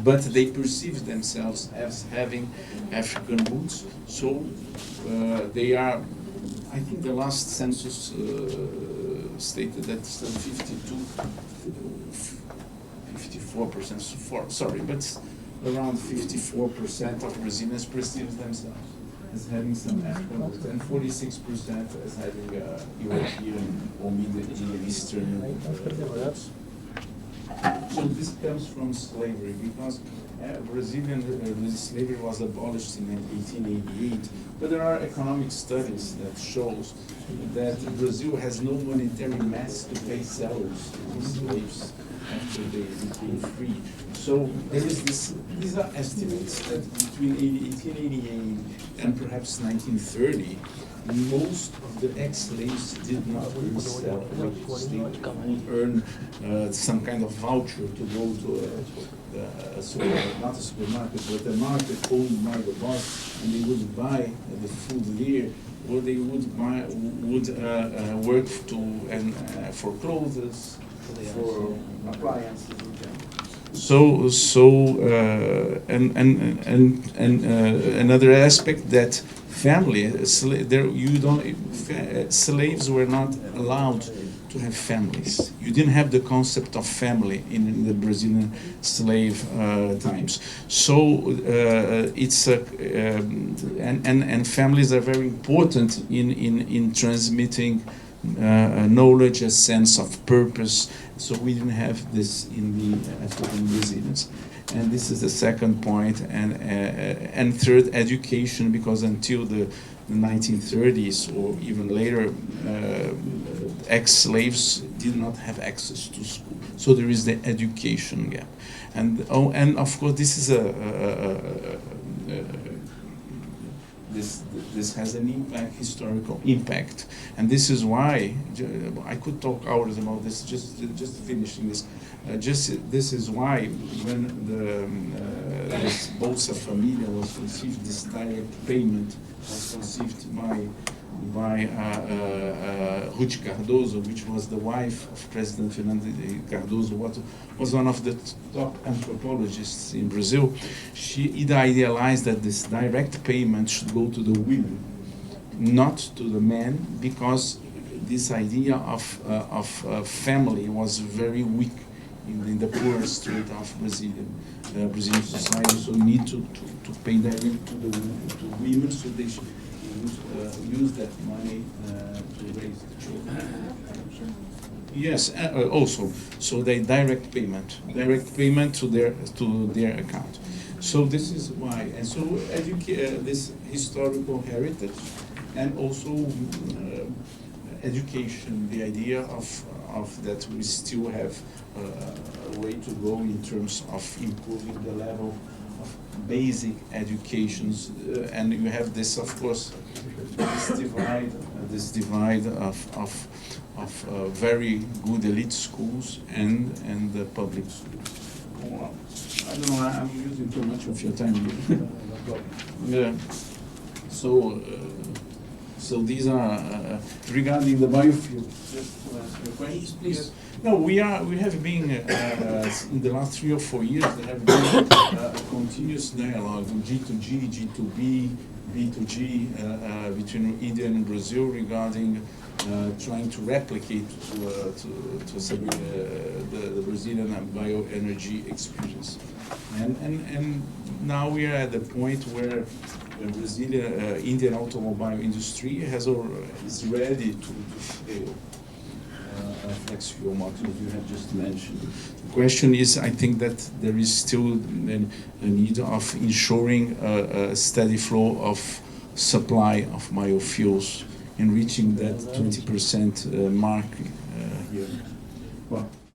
but they perceive themselves as having African roots. So they are. I think the last census stated that 54%. Sorry, but around 54% of Brazilians perceive themselves as having some African roots, and 46% as having European or Middle Eastern roots. So this comes from slavery, because Brazilian slavery was abolished in 1888, but there are economic studies that shows that Brazil has no monetary mass to pay salaries to slaves after they became free. So there is this, these are estimates that between 1888 and perhaps 1930, most of the ex-slaves did not earn salaries. They would earn some kind of voucher to go to not a supermarket, but a market owned by the boss, and they would buy the food there, or they would work to for clothes, for appliances. Another aspect that slaves were not allowed to have families. You didn't have the concept of family in the Brazilian slave times. So it's and families are very important in transmitting knowledge, a sense of purpose. So we didn't have this in the African Brazilians. And this is the second point. And third, education, because until the 1930s or even later, ex-slaves did not have access to school. So there is the education gap. And of course this is this has an impact, historical impact, and this is why I could talk hours about this. Just finishing this. This is why when this Bolsa Família was conceived, this direct payment was conceived by Ruth Cardoso, which was the wife of President Fernando Cardoso, was one of the top anthropologists in Brazil. She idealized that this direct payment should go to the women, not to the men, because this idea of family was very weak in the poor state of Brazilian society. So we need to pay direct to women, so they should use that money to raise the children. Yes, also, so they direct payment to their account. So this is why, and so this historical heritage, and also education, the idea of that we still have a way to go in terms of improving the level of basic educations, and you have this, of course, this divide of very good elite schools and the public schools. I don't know, I'm using too much of your time here. Yeah. So these are regarding the biofuel. Just to answer your questions, please. No, we have been in the last 3 or 4 years. There have been a continuous dialogue in G2G, G2B, B2G between India and Brazil regarding trying to replicate the Brazilian bioenergy experience. And now we are at the point where the Brazilian Indian automobile industry is ready to scale flex fuel modules you have just mentioned. The question is, I think that there is still a need of ensuring a steady flow of supply of biofuels and reaching that 20% mark